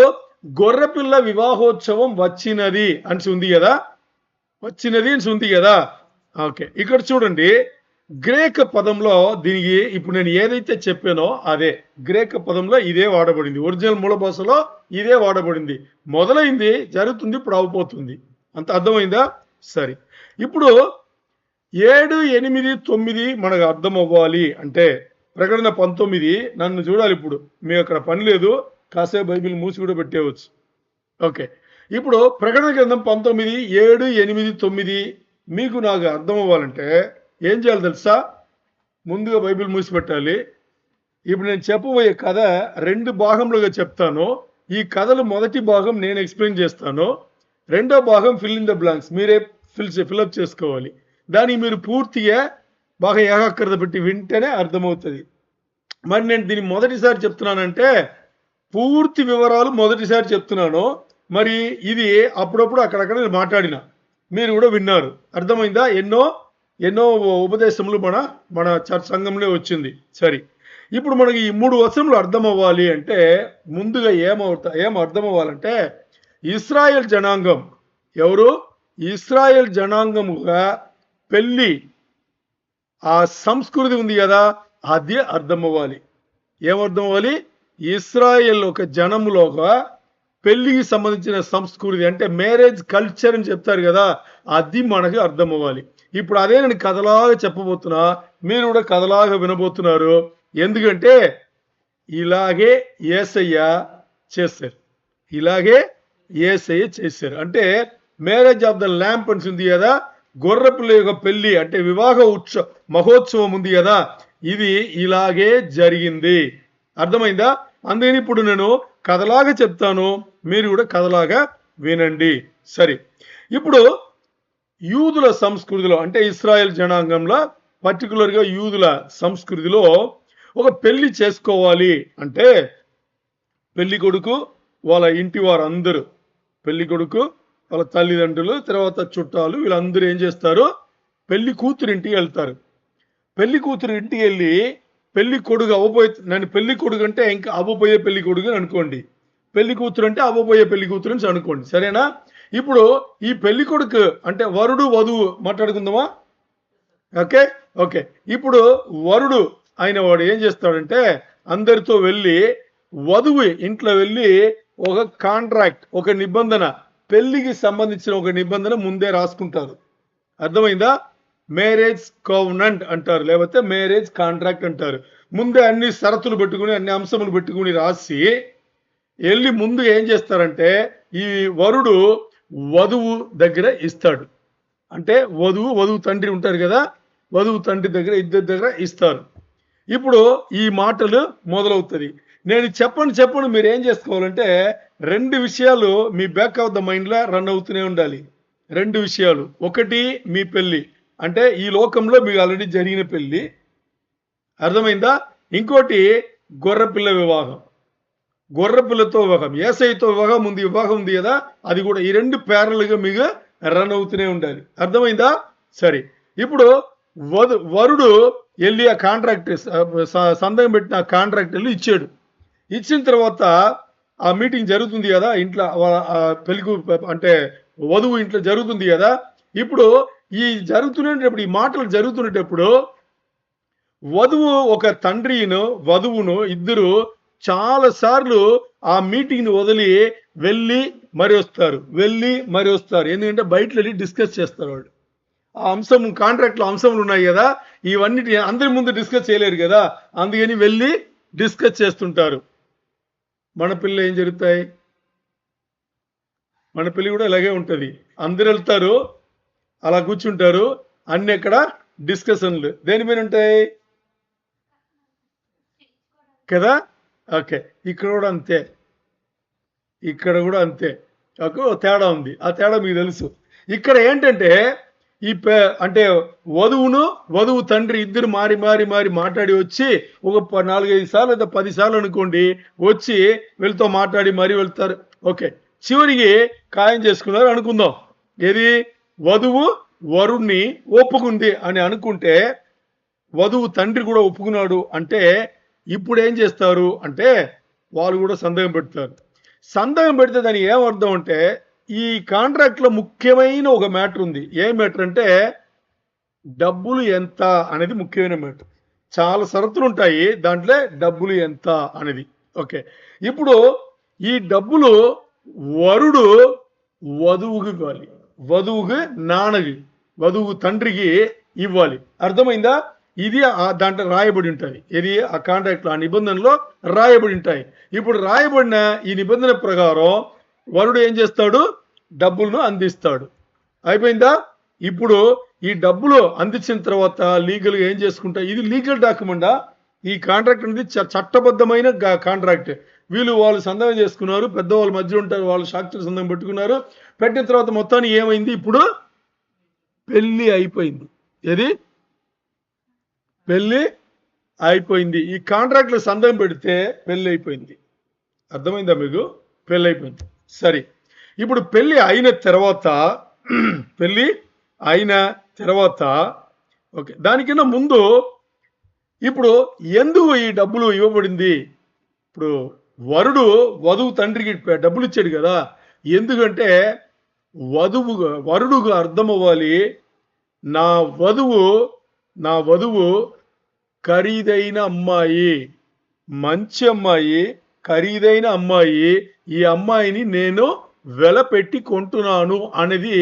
గొర్రెపిల్ల వివాహోత్సవం వచ్చినది అని ఉంది కదా. ఓకే, ఇక్కడ చూడండి, గ్రేక పదంలో దీనికి ఇప్పుడు నేను ఏదైతే చెప్పానో అదే గ్రేక పదంలో ఇదే వాడబడింది. ఒరిజినల్ మూల భాషలో ఇదే వాడబడింది. మొదలైంది, జరుగుతుంది, ఇప్పుడు అయిపోతుంది. అంత అర్థమైందా? సరే, ఇప్పుడు 7, 8, 9 మనకు అర్థం అవ్వాలి అంటే ప్రకటన 19 నన్ను చూడాలి. ఇప్పుడు మీకు అక్కడ పని లేదు, కాసేపు బైబిల్ మూసి కూడా పెట్టేయవచ్చు. ఓకే, ఇప్పుడు ప్రకటన గ్రంథం 19, 7, 8, 9 మీకు నాకు అర్థం అవ్వాలంటే ఏం చేయాలి తెలుసా? ముందుగా బైబిల్ మూసి పెట్టాలి. ఇప్పుడు నేను చెప్పబోయే కథ 2 భాగంలోగా చెప్తాను. ఈ కథలు మొదటి భాగం నేను ఎక్స్ప్లెయిన్ చేస్తాను, రెండో భాగం ఫిల్ ఇన్ ద బ్లాంక్స్ మీరే ఫిల్అప్ చేసుకోవాలి. దానికి మీరు పూర్తిగా బాగా ఏకాగ్రత పెట్టి వింటేనే అర్థమవుతుంది. మరి నేను దీన్ని మొదటిసారి చెప్తున్నానంటే పూర్తి వివరాలు మొదటిసారి చెప్తున్నాను. మరి ఇది అప్పుడప్పుడు అక్కడక్కడ నేను మాట్లాడిన, మీరు కూడా విన్నారు. అర్థమైందా? ఎన్నో ఉపదేశములు మన చర్చ్ సంఘంలో వచ్చింది. సరే, ఇప్పుడు మనకి ఈ 3 వచనములు అర్థం అవ్వాలి అంటే ముందుగా ఏం అర్థం అవ్వాలంటే, ఇశ్రాయేల్ జనాంగం ఎవరు? ఇశ్రాయేల్ జనాంగముగా పెళ్ళి ఆ సంస్కృతి ఉంది కదా, అది అర్థం అవ్వాలి. ఏమర్థం అవ్వాలి? ఇశ్రాయేల్ ఒక జనములోగా పెళ్లికి సంబంధించిన సంస్కృతి అంటే మ్యారేజ్ కల్చర్ అని చెప్తారు కదా, అది మనకు అర్థం అవ్వాలి. ఇప్పుడు అదే నేను కథలాగా చెప్పబోతున్నా, మీరు కూడా కథలాగా వినబోతున్నారు. ఎందుకంటే ఇలాగే యేసయ్య చేశారు. అంటే మ్యారేజ్ ఆఫ్ ద ల్యాంప్ అని ఉంది కదా, గొర్రెపిల్ల యొక్క పెళ్లి అంటే వివాహ మహోత్సవం ఉంది కదా, ఇది ఇలాగే జరిగింది. అర్థమైందా? అందుకని ఇప్పుడు నేను కథలాగా చెప్తాను, మీరు కూడా కథలాగా వినండి. సరే, ఇప్పుడు యూదుల సంస్కృతిలో అంటే ఇశ్రాయేల్ జనాంగంలో పర్టికులర్గా యూదుల సంస్కృతిలో ఒక పెళ్లి చేసుకోవాలి అంటే పెళ్లి కొడుకు వాళ్ళ ఇంటి వారందరూ, పెళ్లి కొడుకు వాళ్ళ తల్లిదండ్రులు, తర్వాత చుట్టాలు, వీళ్ళందరూ ఏం చేస్తారు? పెళ్లి కూతురు ఇంటికి వెళ్తారు. పెళ్లి కూతురు ఇంటికి వెళ్ళి పెళ్లి కొడుకు నన్ను పెళ్లి కొడుకు అంటే ఇంకా అవ్వబోయే పెళ్లి కొడుకు అనుకోండి. పెళ్లి కూతురు అంటే అవ్వబోయే పెళ్లి కూతురు అని అనుకోండి, సరేనా? ఇప్పుడు ఈ పెళ్లి కొడుకు అంటే వరుడు వధువు మాట్లాడుకుందామా? Okay okay. ఇప్పుడు వరుడు అయిన వాడు ఏం చేస్తాడంటే అందరితో వెళ్ళి వధువు ఇంట్లో వెళ్ళి ఒక కాంట్రాక్ట్, ఒక నిబంధన, పెళ్లికి సంబంధించిన ఒక నిబంధన ముందే రాసుకుంటారు. అర్థమైందా? మ్యారేజ్ కోవెనెంట్ అంటారు, లేకపోతే మ్యారేజ్ కాంట్రాక్ట్ అంటారు. ముందే అన్ని షరతులు పెట్టుకుని అన్ని అంశములు పెట్టుకుని రాసి వెళ్ళి ముందు ఏం చేస్తారంటే ఈ వరుడు వధువు దగ్గర ఇస్తాడు. అంటే వధువు తండ్రి ఉంటారు కదా, వధువు తండ్రి దగ్గర ఇద్దరి దగ్గర ఇస్తారు. ఇప్పుడు ఈ మాటలు మొదలవుతుంది. నేను చెప్పండి మీరు ఏం చేసుకోవాలంటే 2 విషయాలు మీ బ్యాక్ ఆఫ్ ద మైండ్లో రన్ అవుతూనే ఉండాలి. 2 విషయాలు. ఒకటి మీ పెళ్ళి, అంటే ఈ లోకంలో మీకు ఆల్రెడీ జరిగిన పెళ్ళి, అర్థమైందా? ఇంకోటి గొర్రెపిల్ల వివాహం, గొర్రెపిల్లతో వివాహం, యేసయ్యతో వివాహం ఉంది కదా, అది కూడా. ఈ 2 ప్యారల్గా మీకు రన్ అవుతూనే ఉండాలి. అర్థమైందా? సరే. ఇప్పుడు వరుడు వెళ్ళి ఆ కాంట్రాక్ట్ సంతకం పెట్టిన కాంట్రాక్ట్ వెళ్ళి ఇచ్చాడు. ఇచ్చిన తర్వాత ఆ మీటింగ్ జరుగుతుంది కదా ఇంట్లో, పెళ్లి అంటే వధువు ఇంట్లో జరుగుతుంది కదా. ఇప్పుడు ఈ జరుగుతున్నప్పుడు, ఈ మాటలు జరుగుతున్నప్పుడు వధువు ఒక తండ్రిను వధువును ఇద్దరు చాలా సార్లు ఆ మీటింగ్ని వదిలి వెళ్ళి మరి వస్తారు. ఎందుకంటే బయట వెళ్ళి డిస్కస్ చేస్తారు వాళ్ళు. ఆ అంశం కాంట్రాక్ట్లో అంశములు ఉన్నాయి కదా, ఇవన్నీ అందరి ముందు డిస్కస్ చేయలేరు కదా, అందుకని వెళ్ళి డిస్కస్ చేస్తుంటారు. మన పిల్లలు ఏం జరుగుతాయి? మన పెళ్లి కూడా ఇలాగే ఉంటుంది. అందరు వెళ్తారు, అలా కూర్చుంటారు, అన్ని ఎక్కడ డిస్కషన్లు దేని మీద ఉంటాయి కదా. ఓకే, ఇక్కడ కూడా అంతే. ఒక తేడా ఉంది, ఆ తేడా మీకు తెలుసు. ఇక్కడ ఏంటంటే అంటే వధువు తండ్రి ఇద్దరు మారి మాట్లాడి వచ్చి ఒక 4-5 సార్లు లేదా 10 సార్లు అనుకోండి వచ్చి వీళ్ళతో మాట్లాడి మరీ వెళ్తారు. ఓకే, చివరికి ఖాయం చేసుకున్నారు అనుకుందాం. ఏది? వధువు వరుణ్ణి ఒప్పుకుంది అని అనుకుంటే, వధువు తండ్రి కూడా ఒప్పుకున్నాడు అంటే ఇప్పుడు ఏం చేస్తారు అంటే వాళ్ళు కూడా సందేహం పెడతారు. సందేహం పెడితే దానికి ఏమర్థం అంటే ఈ కాంట్రాక్ట్లో ముఖ్యమైన ఒక మ్యాటర్ ఉంది. ఏ మ్యాటర్ అంటే డబ్బులు ఎంత అనేది ముఖ్యమైన మ్యాటర్. చాలా షరతులు ఉంటాయి దాంట్లో, డబ్బులు ఎంత అనేది. ఓకే, ఇప్పుడు ఈ డబ్బులు వరుడు వధువుకి ఇవ్వాలి, వధువుకి నాన్నకి, వధువు తండ్రికి ఇవ్వాలి. అర్థమైందా? ఇది దాంట్లో రాయబడి ఉంటుంది. ఇది ఆ కాంట్రాక్ట్లో, ఆ నిబంధనలో రాయబడి ఉంటాయి. ఇప్పుడు రాయబడిన ఈ నిబంధన ప్రకారం వరుడు ఏం చేస్తాడు? డబ్బులను అందిస్తాడు. అయిపోయిందా? ఇప్పుడు ఈ డబ్బులు అందించిన తర్వాత లీగల్గా ఏం చేసుకుంటా, ఇది లీగల్ డాక్యుమెంటా? ఈ కాంట్రాక్ట్ అనేది చట్టబద్ధమైన కాంట్రాక్ట్. వాళ్ళు సంతకం చేసుకున్నారు, పెద్దవాళ్ళ మధ్య ఉంటారు, వాళ్ళు సాక్షులు సంతకం పెట్టుకున్నారు. పెట్టిన తర్వాత మొత్తానికి ఏమైంది? ఇప్పుడు పెళ్లి అయిపోయింది. ఏది? పెళ్లి అయిపోయింది. ఈ కాంట్రాక్ట్లో సంతకం పెడితే పెళ్లి అయిపోయింది. అర్థమైందా మీకు? పెళ్లి అయిపోయింది. సరే, ఇప్పుడు పెళ్లి అయిన తర్వాత ఓకే, దానికన్నా ముందు ఇప్పుడు ఎందుకు ఈ డబ్బులు ఇవ్వబడింది? ఇప్పుడు వధువు తండ్రికి డబ్బులు ఇచ్చాడు కదా, ఎందుకంటే వరుడుగా అర్థం అవ్వాలి, నా వధువు ఖరీదైన అమ్మాయి, మంచి అమ్మాయి, ఖరీదైన అమ్మాయి, ఈ అమ్మాయిని నేను వెల పెట్టి కొంటున్నాను అనేది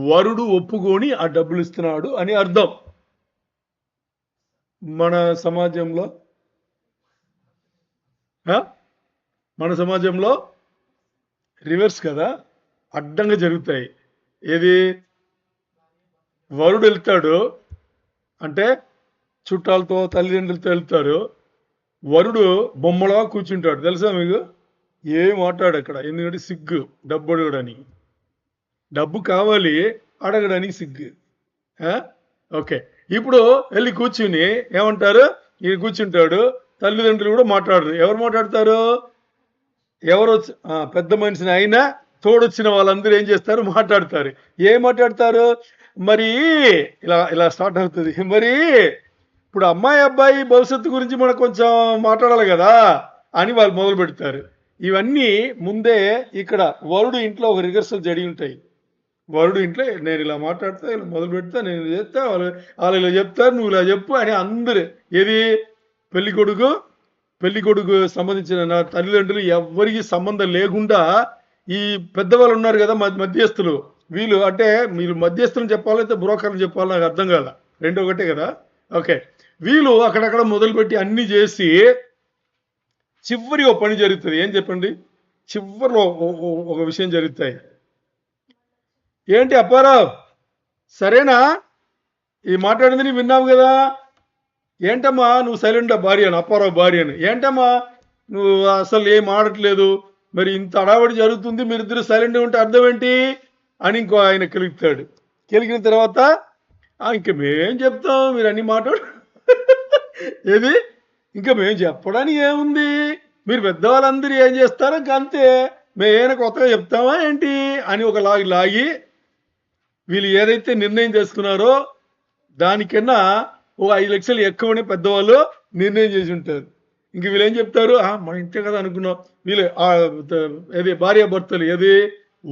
వరుడు ఒప్పుకొని ఆ డబ్బులు ఇస్తున్నాడు అని అర్థం. మన సమాజంలో రివర్స్ కదా, అడ్డంగా జరుగుతాయి. ఏది? వరుడు వెళ్తాడు అంటే చుట్టాలతో తల్లిదండ్రులతో వెళ్తాడు, వరుడు బొమ్మలా కూర్చుంటాడు. తెలుసా మీకు? ఏం మాట్లాడు అక్కడ, ఎందుకంటే సిగ్గు డబ్బు అడగడానికి. డబ్బు కావాలి, అడగడానికి సిగ్గు. ఓకే, ఇప్పుడు వెళ్ళి కూర్చుని ఏమంటారు? ఈయన కూర్చుంటాడు, తల్లిదండ్రులు కూడా మాట్లాడరు. ఎవరు మాట్లాడతారు? పెద్ద మనిషిని అయినా తోడొచ్చిన వాళ్ళందరూ ఏం చేస్తారు? మాట్లాడతారు. ఏం మాట్లాడతారు? మరి ఇలా స్టార్ట్ అవుతుంది. మరి ఇప్పుడు అమ్మాయి అబ్బాయి భవిష్యత్తు గురించి మనకు కొంచెం మాట్లాడాలి కదా అని వాళ్ళు మొదలు పెడతారు. ఇవన్నీ ముందే ఇక్కడ వరుడు ఇంట్లో ఒక రిహర్సల్ జరిగి ఉంటాయి. వరుడు ఇంట్లో నేను ఇలా మాట్లాడతా, ఇలా మొదలు పెడతా, నేను ఇలా చేస్తా, వాళ్ళు ఇలా చెప్తారు, నువ్వు ఇలా చెప్పు అని అందరు ఏది పెళ్లి కొడుకు సంబంధించిన నా తల్లిదండ్రులు ఎవ్వరికి సంబంధం లేకుండా ఈ పెద్దవాళ్ళు ఉన్నారు కదా మధ్యస్థులు, వీళ్ళు అంటే మీరు మధ్యస్థులు చెప్పాలి అయితే బ్రోకర్లు చెప్పాలి, నాకు అర్థం కాల, రెండు ఒకటే కదా. ఓకే, వీళ్ళు అక్కడక్కడ మొదలుపెట్టి అన్ని చేసి చివరి ఒక పని జరుగుతుంది. ఏం చెప్పండి, చివరిలో ఒక విషయం జరుగుతాయి. ఏంటి అప్పారావు, సరేనా ఈ మాట్లాడింది నీ విన్నావు కదా, ఏంటమ్మా నువ్వు సైలెంట్ భార్య అని, అప్పారావు భార్య అని, ఏంటమ్మా నువ్వు అసలు ఏం ఆడట్లేదు, మరి ఇంత అడావడి జరుగుతుంది, మీరిద్దరు సైలెంట్గా ఉంటే అర్థం ఏంటి అని ఇంకో ఆయన కెలుగుతాడు. కెలిగిన తర్వాత ఇంక మేం చెప్తాం, మీరు అన్ని మాట్లాడు ఏది ఇంకా మేము చెప్పడానికి ఏముంది, మీరు పెద్దవాళ్ళందరూ ఏం చేస్తారో అంతే, మేమైనా కొత్తగా చెప్తామా ఏంటి అని ఒక లాగి వీళ్ళు ఏదైతే నిర్ణయం చేసుకున్నారో దానికన్నా ఒక 5 లక్షలు ఎక్కువనే పెద్దవాళ్ళు నిర్ణయం చేసి ఉంటారు. ఇంక వీళ్ళు ఏం చెప్తారు, మనం ఇంతే కదా అనుకున్నాం, వీళ్ళు ఏది భార్యాభర్తలు ఏది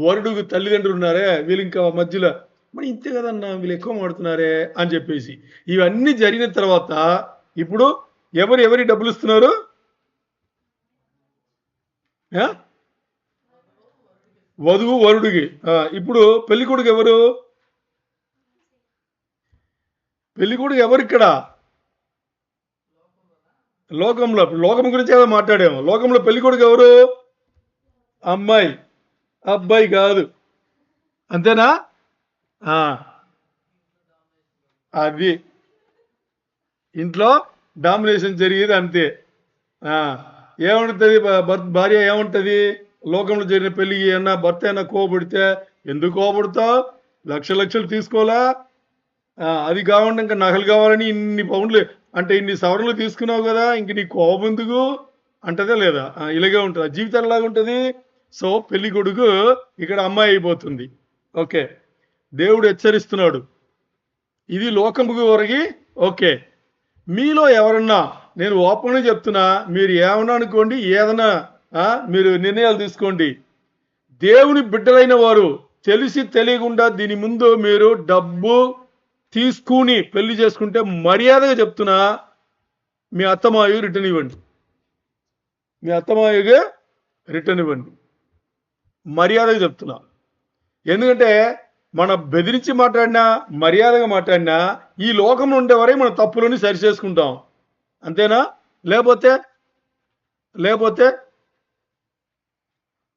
వరుడుకు తల్లిదండ్రులు ఉన్నారే వీళ్ళు ఇంకా మధ్యలో మనం ఇంతే కదన్నా వీళ్ళు ఎక్కువ మాడుతున్నారే అని చెప్పేసి ఇవన్నీ జరిగిన తర్వాత ఇప్పుడు ఎవరి డబ్బులు ఇస్తున్నారు, వధువు వరుడికి. ఇప్పుడు పెళ్లికొడుకు ఎవరు, పెళ్లికొడుకు ఎవరు ఇక్కడ లోకం గురించి ఏదో మాట్లాడాము. లోకంలో పెళ్లికొడుకు ఎవరు, అమ్మాయి, అబ్బాయి కాదు, అంతేనా. అది ఇంట్లో డామినేషన్ జరిగేది అంతే. ఏముంటుంది భార్య ఏముంటుంది, లోకంలో జరిగిన పెళ్లికి ఏమన్నా భర్త ఏమన్నా కోపడితే ఎందుకు కోపడతావు, లక్షలు తీసుకోవాలా, అది కావాలంటే ఇంకా నగలు కావాలని ఇన్ని పౌండ్లు అంటే ఇన్ని సవరణలు తీసుకున్నావు కదా, ఇంక నీ కోపం ఎందుకు అంటదే లేదా, ఇలాగే ఉంటుంది, జీవితం లాగా ఉంటుంది. సో పెళ్లి కొడుకు ఇక్కడ అమ్మాయి అయిపోతుంది. ఓకే, దేవుడు హెచ్చరిస్తున్నాడు, ఇది లోకముకు వరకి. ఓకే, మీలో ఎవరన్నా, నేను ఓపెన్గా చెప్తున్నా, మీరు ఏమన్నా అనుకోండి, ఏదన్నా మీరు నిర్ణయాలు తీసుకోండి, దేవుని బిడ్డలైన వారు తెలిసి తెలియకుండా దీని ముందు మీరు డబ్బు తీసుకుని పెళ్లి చేసుకుంటే మర్యాదగా చెప్తున్నా మీ అత్తమాయి రిటర్న్ ఇవ్వండి, మీ అత్తమాయిగా రిటర్న్ ఇవ్వండి, మర్యాదగా చెప్తున్నా. ఎందుకంటే మనం బెదిరించి మాట్లాడినా మర్యాదగా మాట్లాడినా ఈ లోకంలో ఉండేవరే మన తప్పులని సరి చేసుకుంటాం, అంతేనా. లేకపోతే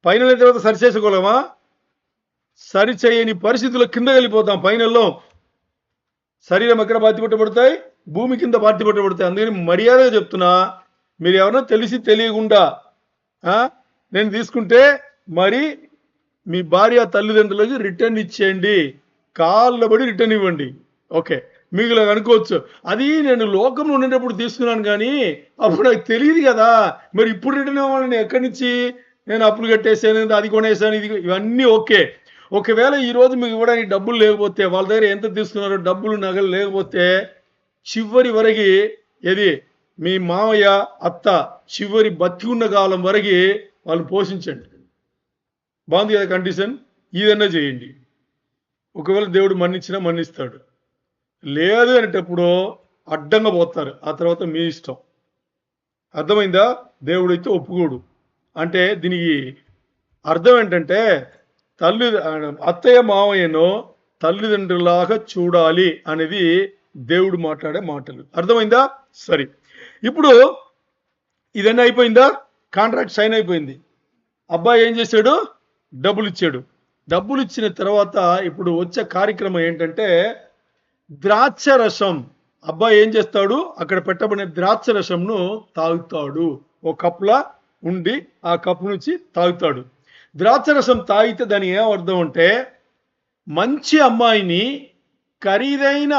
పైన తర్వాత సరి చేసుకోలేమా, సరి చేయని పరిస్థితుల్లో కింద వెళ్ళిపోతాం. పైనల్లో శరీరం ఎక్కడ బాధ్య పట్టబడతాయి, భూమి కింద బాధ్య పట్టబడతాయి. అందుకని మర్యాదగా చెప్తున్నా, మీరు ఎవరన్నా తెలిసి తెలియకుండా నేను తీసుకుంటే మరి మీ భార్య తల్లిదండ్రులకి రిటర్న్ ఇచ్చేయండి, కాళ్ళ పడి రిటర్న్ ఇవ్వండి. ఓకే, మీకు ఇలా అనుకోవచ్చు, అది నేను లోకంలో ఉండేటప్పుడు తీసుకున్నాను కానీ అప్పుడు నాకు తెలియదు కదా, మరి ఇప్పుడు రిటర్న్ ఇవ్వాలని ఎక్కడి నుంచి, నేను అప్పులు కట్టేసాను, అది కొనేసాను, ఇది ఇవన్నీ ఓకే. ఒకవేళ ఈరోజు మీకు ఇవ్వడానికి డబ్బులు లేకపోతే, వాళ్ళ దగ్గర ఎంత తీసుకున్నారో డబ్బులు నగలు లేకపోతే, చివరి వరకు ఏది మీ మామయ్య అత్త చివరి బతికి ఉన్న కాలం వరకు వాళ్ళని పోషించండి. బాగుంది కదా కండిషన్, ఇదన్నా చేయండి. ఒకవేళ దేవుడు మన్నించినా మన్నిస్తాడు, లేదు అనేటప్పుడు అడ్డంగా పోతారు, ఆ తర్వాత మీ ఇష్టం. అర్థమైందా, దేవుడైతే ఒప్పుకోడు. అంటే దీనికి అర్థం ఏంటంటే అత్తయ్య మామయ్యను తల్లిదండ్రులాగా చూడాలి అనేది దేవుడు మాట్లాడే మాటలు. అర్థమైందా, సరే. ఇప్పుడు ఇదన్నీ అయిపోయిందా, కాంట్రాక్ట్ సైన్ అయిపోయింది. అబ్బాయి ఏం చేశాడు, డబ్బులు ఇచ్చాడు. డబ్బులు ఇచ్చిన తర్వాత ఇప్పుడు వచ్చే కార్యక్రమం ఏంటంటే ద్రాక్ష రసం. అబ్బాయి ఏం చేస్తాడు, అక్కడ పెట్టబడిన ద్రాక్ష రసంను తాగుతాడు. ఒక కప్పులా ఉండి ఆ కప్పు నుంచి తాగుతాడు. ద్రాక్ష రసం తాగితే దాని ఏం అర్థం అంటే, మంచి అమ్మాయిని ఖరీదైన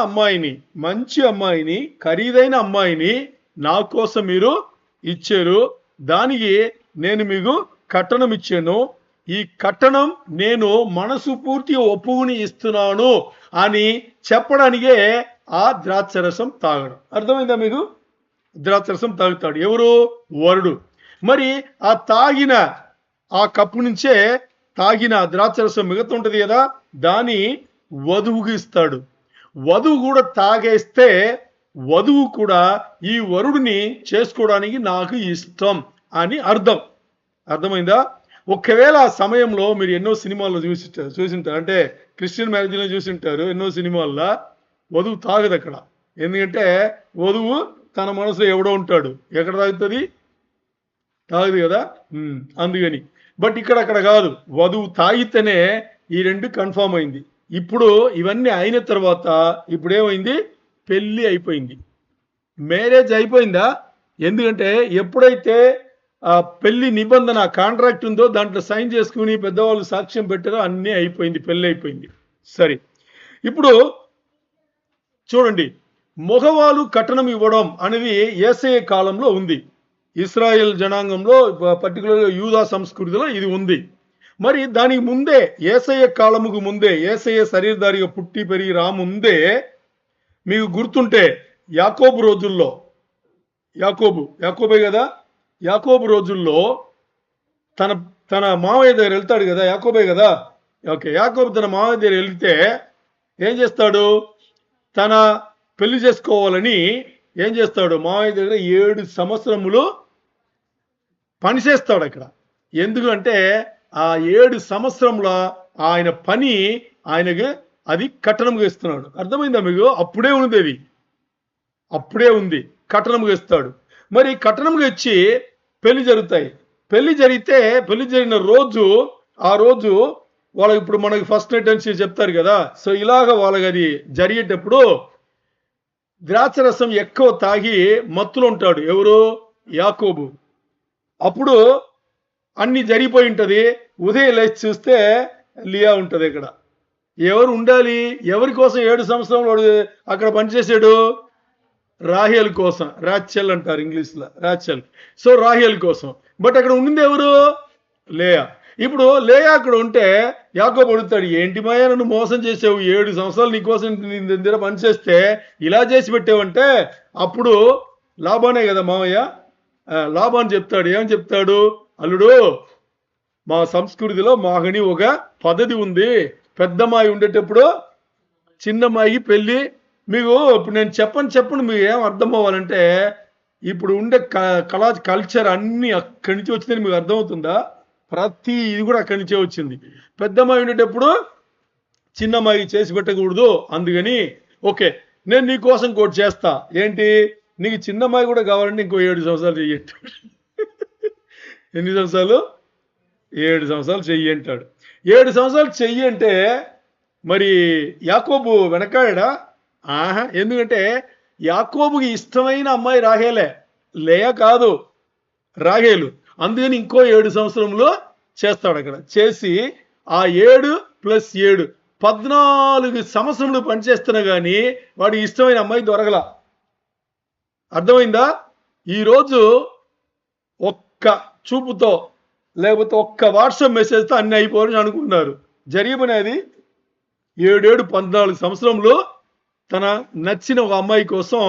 అమ్మాయిని నా కోసం మీరు ఇచ్చారు, దానికి నేను మీకు కట్నం ఇచ్చాను, ఈ కట్నం నేను మనసు పూర్తిగా ఒప్పుకుని ఇస్తున్నాను అని చెప్పడానికే ఆ ద్రాక్షరసం తాగడం. అర్థమైందా మీకు, ద్రాక్షరసం తాగుతాడు ఎవరు, వరుడు. మరి ఆ తాగిన ఆ కప్పు నుంచే తాగిన ద్రాక్షరసం మిగతా ఉంటుంది కదా, దాని వధువుకి ఇస్తాడు. వధువు కూడా తాగేస్తే వధువు కూడా ఈ వరుడిని చేసుకోవడానికి నాకు ఇష్టం అని అర్థమైందా? ఒకవేళ ఆ సమయంలో మీరు ఎన్నో సినిమాల్లో చూసింటారు, అంటే క్రిస్టియన్ మ్యారేజ్లో చూసింటారు. ఎన్నో సినిమాల్లో వధువు తాగదు అక్కడ, ఎందుకంటే వధువు తన మనసులో ఎవడో ఉంటాడు. ఎక్కడ తాగుతుంది? తాగదు కదా, అందుకని. బట్ అక్కడ కాదు, వధువు తాగితేనే ఈ రెండు కన్ఫామ్ అయింది. ఇప్పుడు ఇవన్నీ అయిన తర్వాత ఇప్పుడు ఏమైంది? పెళ్ళి అయిపోయింది, మ్యారేజ్ అయిపోయిందా? ఎందుకంటే ఎప్పుడైతే ఆ పెళ్లి నిబంధన కాంట్రాక్ట్ ఉందో దాంట్లో సైన్ చేసుకుని పెద్దవాళ్ళు సాక్ష్యం పెట్టారో అన్నీ అయిపోయింది, పెళ్ళి అయిపోయింది. సరే, ఇప్పుడు చూడండి, మగవాళ్ళు కట్నం ఇవ్వడం అనేది యేసయ్య కాలంలో ఉంది. ఇశ్రాయేల్ జనాంగంలో పర్టికులర్గా యూదా సంస్కృతిలో ఇది ఉంది. మరి దానికి ముందే, యేసయ్య కాలముకు ముందే, యేసయ్య శరీరధారిగా పుట్టి పెరిగి రాముందే మీకు గుర్తుంటే యాకోబు రోజుల్లో, యాకోబే కదా, యాకోబు రోజుల్లో తన మామయ్య దగ్గర వెళ్తాడు కదా, యాకోబే కదా. ఓకే, యాకోబు తన మామయ్య దగ్గర వెళ్తే ఏం చేస్తాడు? తన పెళ్లి చేసుకోవాలని ఏం చేస్తాడు? మామయ్య దగ్గర 7 సంవత్సరములు పనిచేస్తాడు అక్కడ. ఎందుకంటే ఆ 7 సంవత్సరంలో ఆయన పని ఆయనకి అది కట్టనంగా ఇస్తున్నాడు. అర్థమైందా మీకు? అప్పుడే ఉంది, అది అప్పుడే ఉంది, కట్టనంగా ఇస్తాడు. మరి కట్టనంగా ఇచ్చి పెళ్లి జరుగుతాయి. పెళ్లి జరిగిన రోజు, ఆ రోజు వాళ్ళకి, ఇప్పుడు మనకి ఫస్ట్ నైట్ అని చెప్తారు కదా, సో ఇలాగ వాళ్ళకి అది జరిగేటప్పుడు ద్రాక్షరసం ఎక్కువ తాగి మత్తులో ఉంటాడు. ఎవరు? యాకోబు. అప్పుడు అన్ని జరిగిపోయి ఉంటుంది. ఉదయం లేచి చూస్తే లియా ఉంటుంది. ఇక్కడ ఎవరు ఉండాలి? ఎవరి కోసం 7 సంవత్సరంలో అక్కడ పనిచేసాడు? రాహేల్ కోసం. రాచెల్ అంటారు ఇంగ్లీష్లో, రాచెల్. సో రాహేల్ కోసం. బట్ అక్కడ ఉండింది ఎవరు? లేయా. ఇప్పుడు లేయా అక్కడ ఉంటే యాకోబు అడుగుతాడు, ఏంటి మాయా నన్ను మోసం చేసావు? 7 సంవత్సరాలు నీకోసం నీ దగ్గర పనిచేస్తే ఇలా చేసి పెట్టావంటే, అప్పుడు లాబానే కదా మామయ్య. లాబాన్ చెప్తాడు, ఏమని చెప్తాడు? అల్లుడు, మా సంస్కృతిలో మాగని ఒక పద్ధతి ఉంది. పెద్దమ్మాయి ఉండేటప్పుడు చిన్నమ్మాయికి పెళ్ళి. మీకు ఇప్పుడు నేను చెప్పండి మీకు ఏం అర్థం అవ్వాలంటే, ఇప్పుడు ఉండే కల్చర్ అన్నీ అక్కడి నుంచి వచ్చిందని మీకు అర్థమవుతుందా? ప్రతి ఇది కూడా అక్కడి నుంచే వచ్చింది. పెద్దమ్మాయి ఉండేటప్పుడు చిన్నమ్మాయికి చేసి పెట్టకూడదు, అందుకని ఓకే నేను నీ కోసం కోటి చేస్తా. ఏంటి? నీకు చిన్నమ్మాయి కూడా కావాలంటే ఇంకో 7 సంవత్సరాలు చెయ్యండి. ఎన్ని సంవత్సరాలు? 7 సంవత్సరాలు చెయ్యి అంటాడు. 7 సంవత్సరాలు చెయ్యి అంటే మరి యాకోబు వెనకాడా? ఎందుకంటే యాకోబుకి ఇష్టమైన అమ్మాయి రాహేలే, లేయా కాదు, రాహేలు. అందుకని ఇంకో 7 సంవత్సరంలో చేస్తాడు. అక్కడ చేసి ఆ 7 + 7 14 సంవత్సరములు పనిచేస్తున్నా కానీ వాడికి ఇష్టమైన అమ్మాయి దొరకలా. అర్థమైందా? ఈరోజు ఒక్క చూపుతో లేకపోతే ఒక్క వాట్సాప్ మెసేజ్తో అన్ని అయిపోవాలని అనుకున్నారు. జరిగిపోయినది 14 సంవత్సరంలో తన నచ్చిన ఒక అమ్మాయి కోసం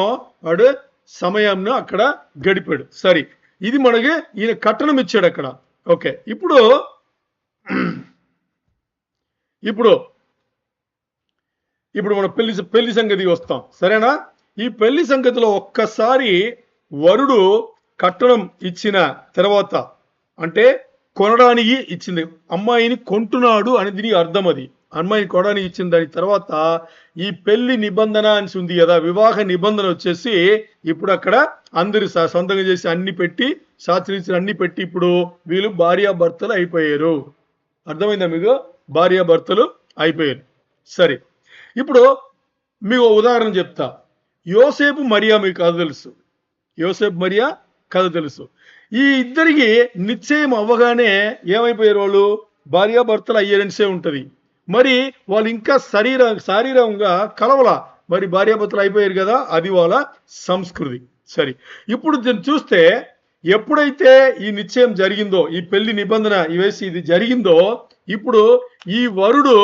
వాడు సమయంను అక్కడ గడిపాడు. సరే, ఇది మనకి ఈయన కట్టనం ఇచ్చాడు అక్కడ. ఓకే, ఇప్పుడు మన పెళ్లి సంగతికి వస్తాం, సరేనా? ఈ పెళ్లి సంగతిలో ఒక్కసారి వరుడు కట్టనం ఇచ్చిన తర్వాత, అంటే కొనడానికి ఇచ్చింది, అమ్మాయిని కొంటున్నాడు అని దీనికి అర్థం. అది అమ్మాయిని కొనడానికి ఇచ్చిన దాని తర్వాత ఈ పెళ్లి నిబంధన అని ఉంది కదా, వివాహ నిబంధన వచ్చేసి ఇప్పుడు అక్కడ అందరు సొంతంగా చేసి అన్ని పెట్టి శాస్త్రీయ అన్ని పెట్టి ఇప్పుడు వీళ్ళు భార్యాభర్తలు అయిపోయారు. అర్థమైందా మీకు? భార్యాభర్తలు అయిపోయారు. సరే, ఇప్పుడు మీకు ఉదాహరణ చెప్తా. యోసేపు మరియా మీకు కథ తెలుసు. యోసేపు మరియా కథ తెలుసు. ఈ ఇద్దరికి నిశ్చయం అవ్వగానే ఏమైపోయారు? వాళ్ళు భార్యాభర్తలు అయ్యారనిసే ఉంటుంది. మరి వాళ్ళు ఇంకా శారీరంగా కలవల, మరి భార్యాభర్తలు అయిపోయారు కదా, అది వాళ్ళ సంస్కృతి. సరే, ఇప్పుడు దీన్ని చూస్తే ఎప్పుడైతే ఈ నిశ్చయం జరిగిందో, ఈ పెళ్లి నిబంధన ఇవేసి ఇది జరిగిందో, ఇప్పుడు ఈ వరుడు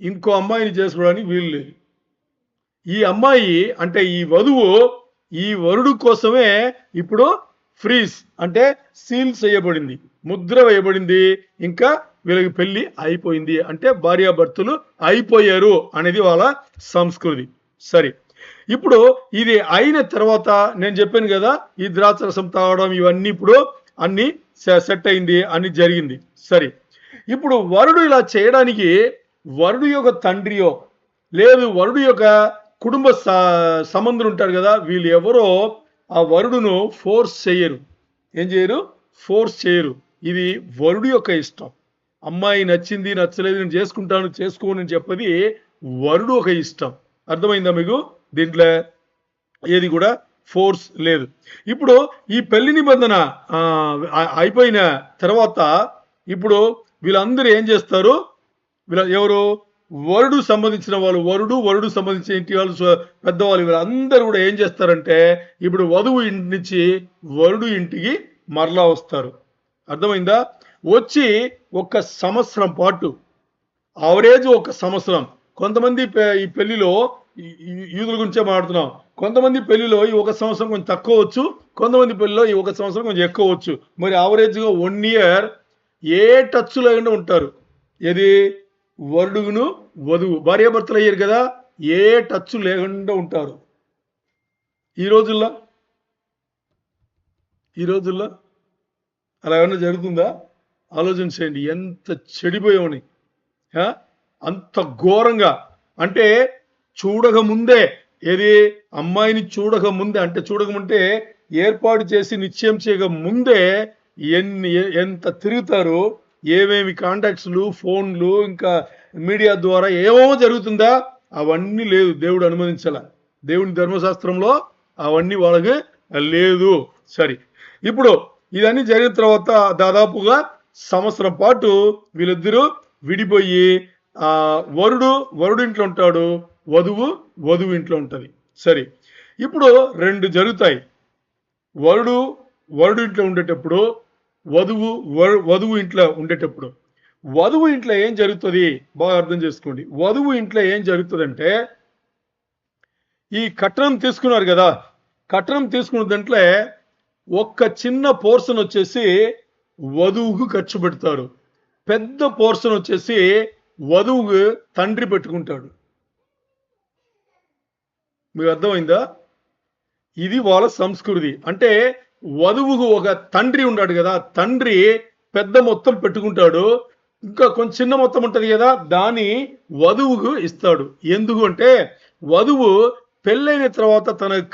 ఇంకో అమ్మాయిని చేసుకోవడానికి వీలు లేదు. ఈ అమ్మాయి అంటే ఈ వధువు ఈ వరుడు కోసమే ఇప్పుడు ఫ్రీజ్ అంటే సీల్ చేయబడింది, ముద్ర వేయబడింది, ఇంకా వీళ్ళకి పెళ్లి అయిపోయింది అంటే భార్యాభర్తలు అయిపోయారు అనేది వాళ్ళ సంస్కృతి. సరే, ఇప్పుడు ఇది అయిన తర్వాత నేను చెప్పాను కదా, ఈ ద్రాక్షరసం తాగడం ఇవన్నీ ఇప్పుడు అన్ని సెట్ అయింది, అన్ని జరిగింది. సరే, ఇప్పుడు వరుడు ఇలా చేయడానికి వరుడు యొక్క తండ్రియో లేదు వరుడు యొక్క కుటుంబ సంబంధులు ఉంటారు కదా, వీళ్ళు ఎవరో ఆ వరుడును ఫోర్స్ చేయరు. ఏం చేయరు? ఫోర్స్ చేయరు. ఇది వరుడు యొక్క ఇష్టం. అమ్మాయి నచ్చింది నచ్చలేదు నేను చేసుకుంటాను చేసుకోనని చెప్పది వరుడు ఒక ఇష్టం. అర్థమైందా మీకు? దీంట్లో ఏది కూడా ఫోర్స్ లేదు. ఇప్పుడు ఈ పెళ్లి నిబంధన అయిపోయిన తర్వాత ఇప్పుడు వీళ్ళందరూ ఏం చేస్తారు? ఎవరు? వరుడు సంబంధించిన వాళ్ళు, వరుడు సంబంధించిన ఇంటి వాళ్ళు, పెద్దవాళ్ళు, వీళ్ళందరూ కూడా ఏం చేస్తారంటే ఇప్పుడు వధువు ఇంటి నుంచి వరుడు ఇంటికి మరలా వస్తారు. అర్థమైందా? వచ్చి 1 సంవత్సరం పాటు, ఆవరేజ్ 1 సంవత్సరం. కొంతమంది ఈ పెళ్లిలో యూదుల గురించే మాట్లాడుతున్నాం. కొంతమంది పెళ్లిలో ఈ 1 సంవత్సరం కొంచెం తక్కువ వచ్చు, కొంతమంది పెళ్లిలో ఈ 1 సంవత్సరం కొంచెం ఎక్కువ వచ్చు. మరి ఆవరేజ్గా 1 ఇయర్ ఏ టచ్ లేకుండా ఉంటారు. ఏది? వరుడును వధువు భార్యాభర్తలు అయ్యారు కదా, ఏ టచ్ లేకుండా ఉంటారు. ఈ రోజుల్లో అలా ఏమన్నా జరుగుతుందా? ఆలోచన చేయండి. ఎంత చెడిపోయామని, అంత ఘోరంగా. అంటే చూడకముందే, ఏది? అమ్మాయిని చూడకముందే, అంటే చూడకముంటే ఏర్పాటు చేసి నిశ్చయం చేయక ముందే ఎంత తిరుగుతారు, ఏమేమి కాంటాక్ట్స్లు, ఫోన్లు, ఇంకా మీడియా ద్వారా ఏమో జరుగుతుందా? అవన్నీ లేదు, దేవుడు అనుమతించాల. దేవుని ధర్మశాస్త్రంలో అవన్నీ వాళ్ళకి లేదు. సరే, ఇప్పుడు ఇదన్నీ జరిగిన తర్వాత దాదాపుగా సంవత్సరం పాటు వీళ్ళిద్దరూ విడిపోయి వరుడు ఇంట్లో ఉంటాడు, వధువు ఇంట్లో ఉంటుంది. సరే, ఇప్పుడు 2 జరుగుతాయి. వరుడు ఇంట్లో ఉండేటప్పుడు, వధువు ఇంట్లో ఉండేటప్పుడు. వధువు ఇంట్లో ఏం జరుగుతుంది బాగా అర్థం చేసుకోండి. వధువు ఇంట్లో ఏం జరుగుతుందంటే, ఈ కట్నం తీసుకున్నారు కదా, కట్నం తీసుకున్న దాంట్లో ఒక్క చిన్న పోర్షన్ వచ్చేసి వధువుకు ఖర్చు పెడతారు, పెద్ద పోర్షన్ వచ్చేసి వధువుకు తండ్రి పెట్టుకుంటాడు. మీకు అర్థమైందా? ఇది వాళ్ళ సంస్కృతి. అంటే వధువుకు ఒక తండ్రి ఉన్నాడు కదా, తండ్రి పెద్ద మొత్తం పెట్టుకుంటాడు, ఇంకా కొంచెం చిన్న మొత్తం ఉంటుంది కదా, దాన్ని వధువుకు ఇస్తాడు. ఎందుకు అంటే వధువు పెళ్ళైన తర్వాత తనకు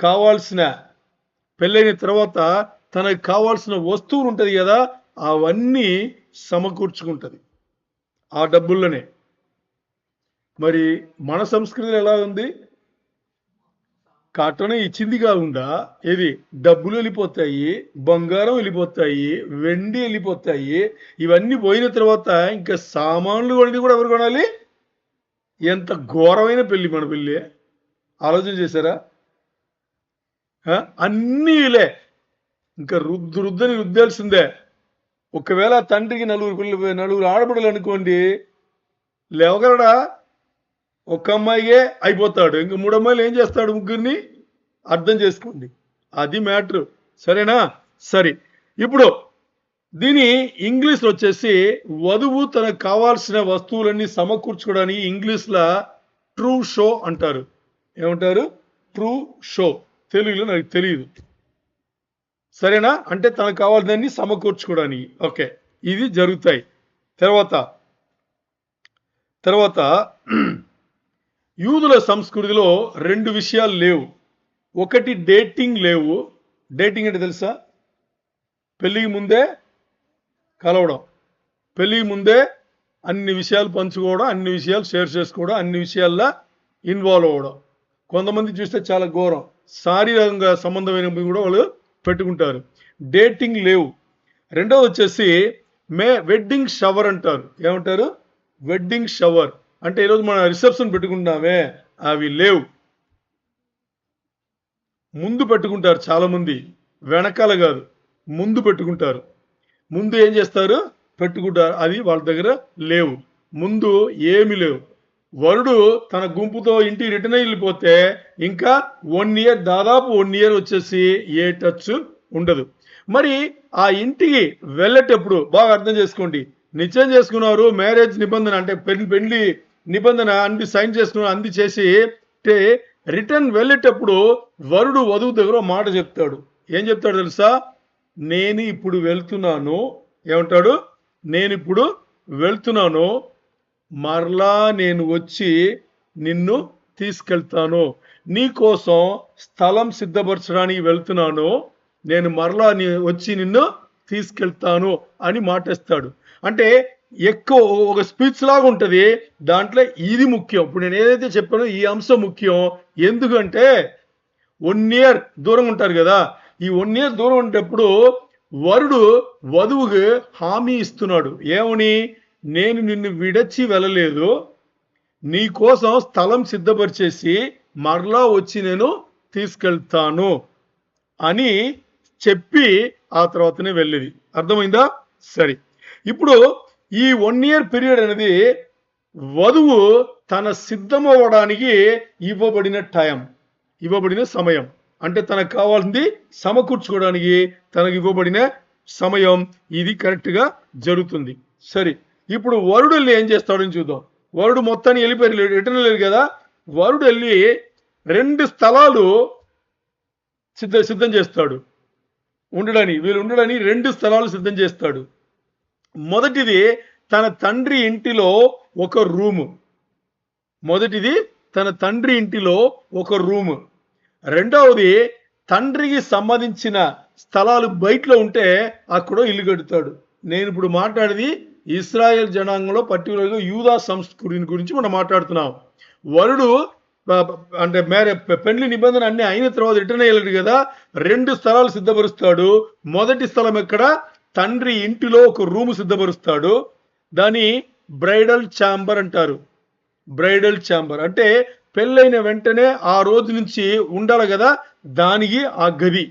కావాల్సిన వస్తువులు ఉంటుంది కదా, అవన్నీ సమకూర్చుకుంటుంది ఆ డబ్బుల్లోనే. మరి మన సంస్కృతిలో ఎలా ఉంది? కట్నం ఇచ్చింది కాకుండా ఏది? డబ్బులు వెళ్ళిపోతాయి, బంగారం వెళ్ళిపోతాయి, వెండి వెళ్ళిపోతాయి. ఇవన్నీ పోయిన తర్వాత ఇంకా సామాన్లు కొనేది కూడా ఎవరు కొనాలి? ఎంత ఘోరమైన పెళ్లి మన పెళ్ళి! ఆలోచన చేశారా? అన్నీ ఇలా ఇంకా రుద్దని రుద్దాల్సిందే. ఒకవేళ తండ్రికి 4 ఆడబిడ్డలు అనుకోండి, లేవగలడా? ఒక అమ్మాయికే అయిపోతాడు, ఇంక 3 అమ్మాయిలు ఏం చేస్తాడు? ముగ్గురిని. అర్థం చేసుకోండి, అది మ్యాటర్. సరేనా? సరే, ఇప్పుడు దీని ఇంగ్లీష్లో వచ్చేసి వధువు తనకు కావాల్సిన వస్తువులన్నీ సమకూర్చుకోవడానికి ఇంగ్లీష్లో ట్రూ షో అంటారు. ఏమంటారు? True show. తెలుగులో నాకు తెలియదు. సరేనా? అంటే తనకు కావాల్సినన్ని సమకూర్చుకోవడానికి. ఓకే, ఇది జరుగుతాయి. తర్వాత యూదుల సంస్కృతిలో 2 విషయాలు లేవు. ఒకటి డేటింగ్ లేవు. డేటింగ్ అంటే తెలుసా? పెళ్ళికి ముందే కలవడం, పెళ్ళికి ముందే అన్ని విషయాలు పంచుకోవడం, అన్ని విషయాలు షేర్ చేసుకోవడం, అన్ని విషయాల్లో ఇన్వాల్వ్ అవ్వడం. కొంతమంది చూస్తే చాలా ఘోరం, శారీరకంగా సంబంధమైనవి కూడా వాళ్ళు పెట్టుకుంటారు. డేటింగ్ లేవు. రెండోది వచ్చేసి వెడ్డింగ్ షవర్ అంటారు. ఏమంటారు? వెడ్డింగ్ షవర్ అంటే ఈరోజు మనం రిసెప్షన్ పెట్టుకుంటామే, అవి లేవు. ముందు పెట్టుకుంటారు చాలా మంది, వెనకాల కాదు, ముందు పెట్టుకుంటారు. ముందు ఏం చేస్తారు? పెట్టుకుంటారు. అది వాళ్ళ దగ్గర లేవు. ముందు ఏమి లేవు. వరుడు తన గుంపుతో ఇంటికి రిటర్న్ వెళ్ళిపోతే ఇంకా 1 ఇయర్, దాదాపు 1 ఇయర్ వచ్చేసి ఏ టచ్ ఉండదు. మరి ఆ ఇంటికి వెళ్ళేటప్పుడు బాగా అర్థం చేసుకోండి, నిశ్చయం చేసుకున్నారు, మ్యారేజ్ నిబంధన అంటే పెళ్లి నిబంధన అన్ని సైన్ చేసుకున్నారు, అన్ని చేసి రిటర్న్ వెళ్ళేటప్పుడు వరుడు వధువు దగ్గర ఒక మాట చెప్తాడు. ఏం చెప్తాడు తెలుసా? నేను ఇప్పుడు వెళ్తున్నాను. ఏమంటాడు? నేను ఇప్పుడు వెళ్తున్నాను, మరలా నేను వచ్చి నిన్ను తీసుకెళ్తాను, నీకోసం స్థలం సిద్ధపరచడానికి వెళ్తున్నాను, నేను మరలా వచ్చి నిన్ను తీసుకెళ్తాను అని మాటేస్తాడు. అంటే ఎక్కువ ఒక స్పీచ్ లాగా ఉంటుంది. దాంట్లో ఇది ముఖ్యం. ఇప్పుడు నేను ఏదైతే చెప్పానో ఈ అంశం ముఖ్యం. ఎందుకంటే 1 year దూరం ఉంటారు కదా. ఈ 1 year దూరం ఉండేటప్పుడు వరుడు వధువుకి హామీ ఇస్తున్నాడు. ఏమని? నేను నిన్ను విడచి వెళ్ళలేదు, నీ కోసం స్థలం సిద్ధపరిచేసి మరలా వచ్చి నేను తీసుకెళ్తాను అని చెప్పి ఆ తర్వాతనే వెళ్ళేది. అర్థమైందా? సరే, ఇప్పుడు ఈ 1 year పీరియడ్ అనేది వధువు తన సిద్ధమవ్వడానికి ఇవ్వబడిన టైం, ఇవ్వబడిన సమయం. అంటే తనకు కావాల్సింది సమకూర్చుకోవడానికి తనకు ఇవ్వబడిన సమయం. ఇది కరెక్ట్గా జరుగుతుంది. సరే, ఇప్పుడు వరుడు వెళ్ళి ఏం చేస్తాడని చూద్దాం. వరుడు మొత్తాన్ని వెళ్ళిపోయి రిటర్న్ లేదు కదా. వరుడు వెళ్ళి 2 స్థలాలు సిద్ధం చేస్తాడు ఉండడానికి. వీళ్ళు ఉండడానికి 2 స్థలాలు సిద్ధం చేస్తాడు. మొదటిది తన తండ్రి ఇంటిలో ఒక రూము. మొదటిది తన తండ్రి ఇంటిలో ఒక రూము. రెండవది తండ్రికి సంబంధించిన స్థలాలు బయటలో ఉంటే అక్కడ ఇల్లు కడతాడు. నేను ఇప్పుడు మాట్లాడేది ఇశ్రాయేల్ జనాంగంలో పర్టికులర్గా యూదా సంస్కృతిని గురించి మనం మాట్లాడుతున్నాం. వరుడు అంటే పెళ్లి నిబంధన అన్ని అయిన తర్వాత రిటర్న్ అయ్యలేడు కదా. 2 స్థలాలు సిద్ధపరుస్తాడు. మొదటి స్థలం ఎక్కడ? తండ్రి ఇంటిలో ఒక రూము సిద్ధపరుస్తాడు. దాని బ్రైడల్ ఛాంబర్ అంటారు. బ్రైడల్ ఛాంబర్ అంటే పెళ్ళైన వెంటనే ఆ రోజు నుంచి ఉండాలి కదా, దానికి ఆ గది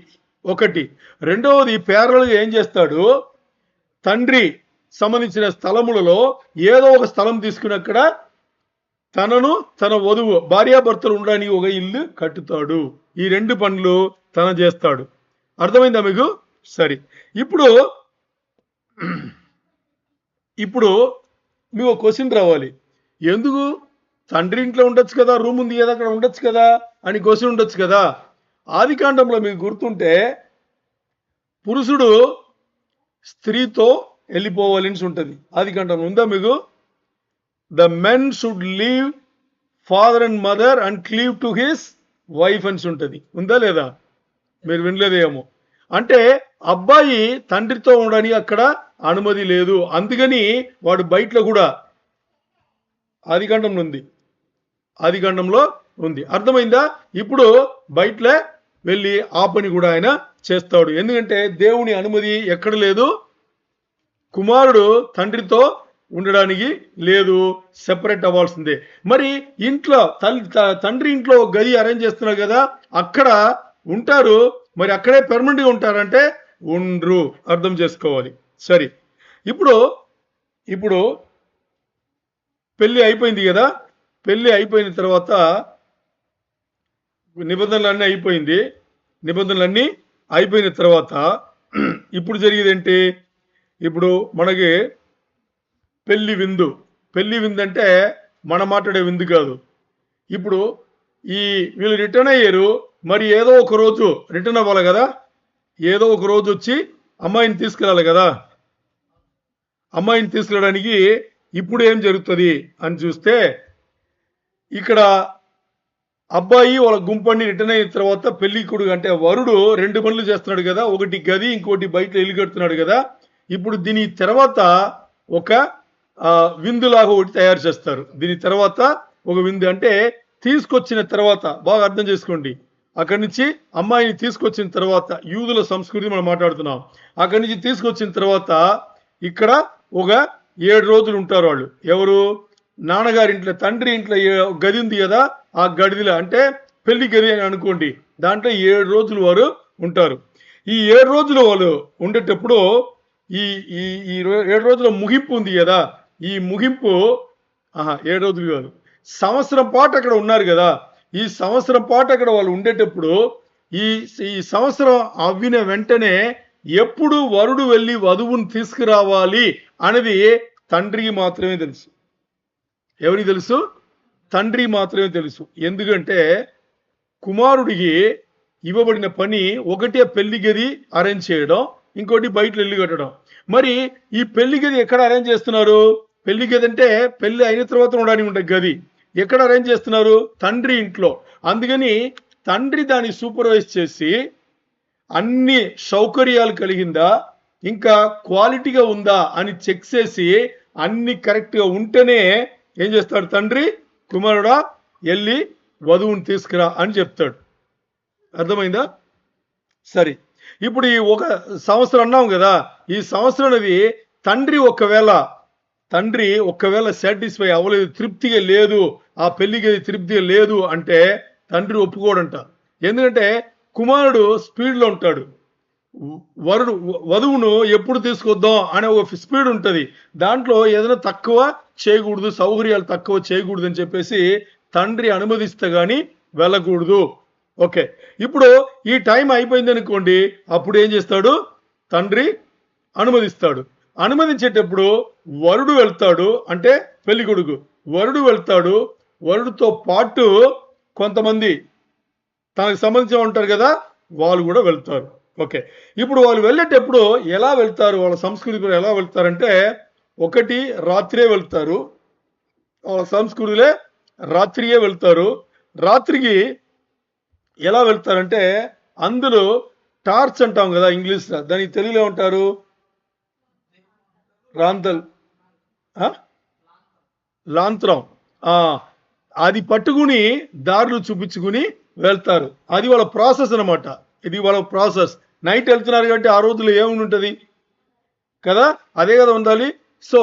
ఒకటి. రెండవది ప్యారల్గా ఏం చేస్తాడు? తండ్రి సంబంధించిన స్థలములలో ఏదో ఒక స్థలం తీసుకుని అక్కడ తనను తన వధువు భార్యాభర్తలు ఉండడానికి ఒక ఇల్లు కట్టుతాడు. ఈ 2 పనులు తన చేస్తాడు. అర్థమైందా మీకు? సరే, ఇప్పుడు మీకు ఒక క్వశ్చన్ రావాలి. ఎందుకు తండ్రి ఇంట్లో ఉండొచ్చు కదా, రూమ్ ఉంది కదా, అక్కడ ఉండొచ్చు కదా అని క్వశ్చన్ ఉండొచ్చు కదా. ఆదికాండంలో మీకు గుర్తుంటే పురుషుడు స్త్రీతో వెళ్ళిపోవాలని ఉంటుంది. ఆదికాండంలో ఉందా మీకు? The men should leave father and mother and cleave to his wife అని ఉంటుంది. ఉందా లేదా? మీరు వినలేదేమో. అంటే అబ్బాయి తండ్రితో ఉండడానికి అక్కడ అనుమతి లేదు. అందుకని వాడు బయటలో కూడా ఆదికాండంలో ఉంది. ఆదికాండంలో ఉంది. అర్థమైందా? ఇప్పుడు బయటలే వెళ్ళి ఆ పని కూడా ఆయన చేస్తాడు. ఎందుకంటే దేవుని అనుమతి ఎక్కడ లేదు. కుమారుడు తండ్రితో ఉండడానికి లేదు, సెపరేట్ అవ్వాల్సిందే. మరి ఇంట్లో తండ్రి ఇంట్లో గది అరేంజ్ చేస్తున్నారు కదా, అక్కడ ఉంటారు. మరి అక్కడే పెర్మనెంట్గా ఉంటారంటే ఉండ్రు. అర్థం చేసుకోవాలి. సరే, ఇప్పుడు పెళ్ళి అయిపోయింది కదా. పెళ్ళి అయిపోయిన తర్వాత నిబంధనలన్నీ అయిపోయిన తర్వాత ఇప్పుడు జరిగేది ఏంటి? ఇప్పుడు మనకి పెళ్లి విందు అంటే మనం మాట్లాడే విందు కాదు. ఇప్పుడు వీళ్ళు రిటర్న్ అయ్యారు. మరి ఏదో ఒక రోజు రిటర్న్ అవ్వాలి కదా. ఏదో ఒక రోజు వచ్చి అమ్మాయిని తీసుకెళ్ళాలి కదా. అమ్మాయిని తీసుకెళ్ళడానికి ఇప్పుడు ఏం జరుగుతుంది అని చూస్తే, ఇక్కడ అబ్బాయి వాళ్ళ గుంపని రిటర్న్ అయిన తర్వాత పెళ్లి కొడుకు అంటే వరుడు 2 పనులు చేస్తున్నాడు కదా. ఒకటి గది, ఇంకోటి బయట ఇల్లు కడుతున్నాడు కదా. ఇప్పుడు దీని తర్వాత ఒక విందులాగా ఒకటి తయారు చేస్తారు. దీని తర్వాత ఒక విందు అంటే తీసుకొచ్చిన తర్వాత బాగా అర్థం చేసుకోండి. అక్కడి నుంచి అమ్మాయిని తీసుకొచ్చిన తర్వాత యూదుల సంస్కృతి మనం మాట్లాడుతున్నాం. అక్కడి నుంచి తీసుకొచ్చిన తర్వాత ఇక్కడ ఒక 7 రోజులు ఉంటారు వాళ్ళు. ఎవరు? నాన్నగారి ఇంట్లో, తండ్రి ఇంట్లో గది ఉంది కదా, ఆ గదిలో అంటే పెళ్లి గది అని అనుకోండి. దాంట్లో 7 రోజులు వారు ఉంటారు. ఈ 7 రోజులు వాళ్ళు ఉండేటప్పుడు ఈ 7 రోజుల ముగింపు ఉంది కదా. ఈ ముగింపు 7 రోజులు కాదు, సంవత్సరం పాటు అక్కడ ఉన్నారు కదా. ఈ సంవత్సరం పాటు అక్కడ వాళ్ళు ఉండేటప్పుడు ఈ సంవత్సరం అవ్విన వెంటనే ఎప్పుడు వరుడు వెళ్ళి వధువుని తీసుకురావాలి అనేది తండ్రికి మాత్రమే తెలుసు. ఎవరికి తెలుసు? తండ్రికి మాత్రమే తెలుసు. ఎందుకంటే కుమారుడికి ఇవ్వబడిన పని ఒకటే పెళ్లి గది అరేంజ్ చేయడం, ఇంకోటి బయట ఇల్లు కట్టడం. మరి ఈ పెళ్లి గది ఎక్కడ అరేంజ్ చేస్తున్నారు? పెళ్లి గది అంటే పెళ్లి అయిన తర్వాత ఉండడానికి ఉండే గది. ఎక్కడ అరేంజ్ చేస్తున్నారు? తండ్రి ఇంట్లో. అందుకని తండ్రి దాన్ని సూపర్వైజ్ చేసి అన్ని సౌకర్యాలు కలిగిందా, ఇంకా క్వాలిటీగా ఉందా అని చెక్ చేసి అన్ని కరెక్ట్గా ఉంటేనే ఏం చేస్తాడు తండ్రి? కుమారుడా వెళ్ళి వధువుని తీసుకురా అని చెప్తాడు. అర్థమైందా? సరే, ఇప్పుడు ఈ 1 సంవత్సరం అన్నాం కదా, ఈ సంవత్సరం అనేది తండ్రి ఒకవేళ సాటిస్ఫై అవ్వలేదు, తృప్తిగా లేదు, ఆ పెళ్లికి తృప్తిగా లేదు అంటే తండ్రి ఒప్పుకోడంట. ఎందుకంటే కుమారుడు స్పీడ్లో ఉంటాడు. వధువును ఎప్పుడు తీసుకొద్దాం అనే ఒక స్పీడ్ ఉంటుంది. దాంట్లో ఏదైనా తక్కువ చేయకూడదు, సౌకర్యాలు తక్కువ చేయకూడదు అని చెప్పేసి తండ్రి అనుమతిస్తే కానీ వెళ్ళకూడదు. ఓకే, ఇప్పుడు ఈ టైం అయిపోయింది అనుకోండి, అప్పుడు ఏం చేస్తాడు? తండ్రి అనుమతిస్తాడు. అనుమతించేటప్పుడు వరుడు వెళ్తాడు, అంటే పెళ్లి కొడుకు వరుడు వెళ్తాడు. వరుడుతో పాటు కొంతమంది తనకు సంబంధించి ఉంటారు కదా, వాళ్ళు కూడా వెళ్తారు. ఓకే, ఇప్పుడు వాళ్ళు వెళ్ళేటప్పుడు ఎలా వెళ్తారు? వాళ్ళ సంస్కృతి ఎలా వెళ్తారంటే, ఒకటి రాత్రే వెళ్తారు. వాళ్ళ సంస్కృతిలే రాత్రియే వెళ్తారు. రాత్రికి ఎలా వెళ్తారంటే, అందులో టార్చ్ అంటాం కదా ఇంగ్లీష్లో, దానికి తెలుగులో ఉంటారు రాంతల్, లాంత్రం. అది పట్టుకుని దారులు చూపించుకుని వెళ్తారు. అది వాళ్ళ ప్రాసెస్ అనమాట. ఇది వాళ్ళ ప్రాసెస్. నైట్ వెళ్తున్నారు కాబట్టి ఆ రోజుల్లో ఏముండి ఉంటుంది కదా, అదే కదా ఉండాలి. సో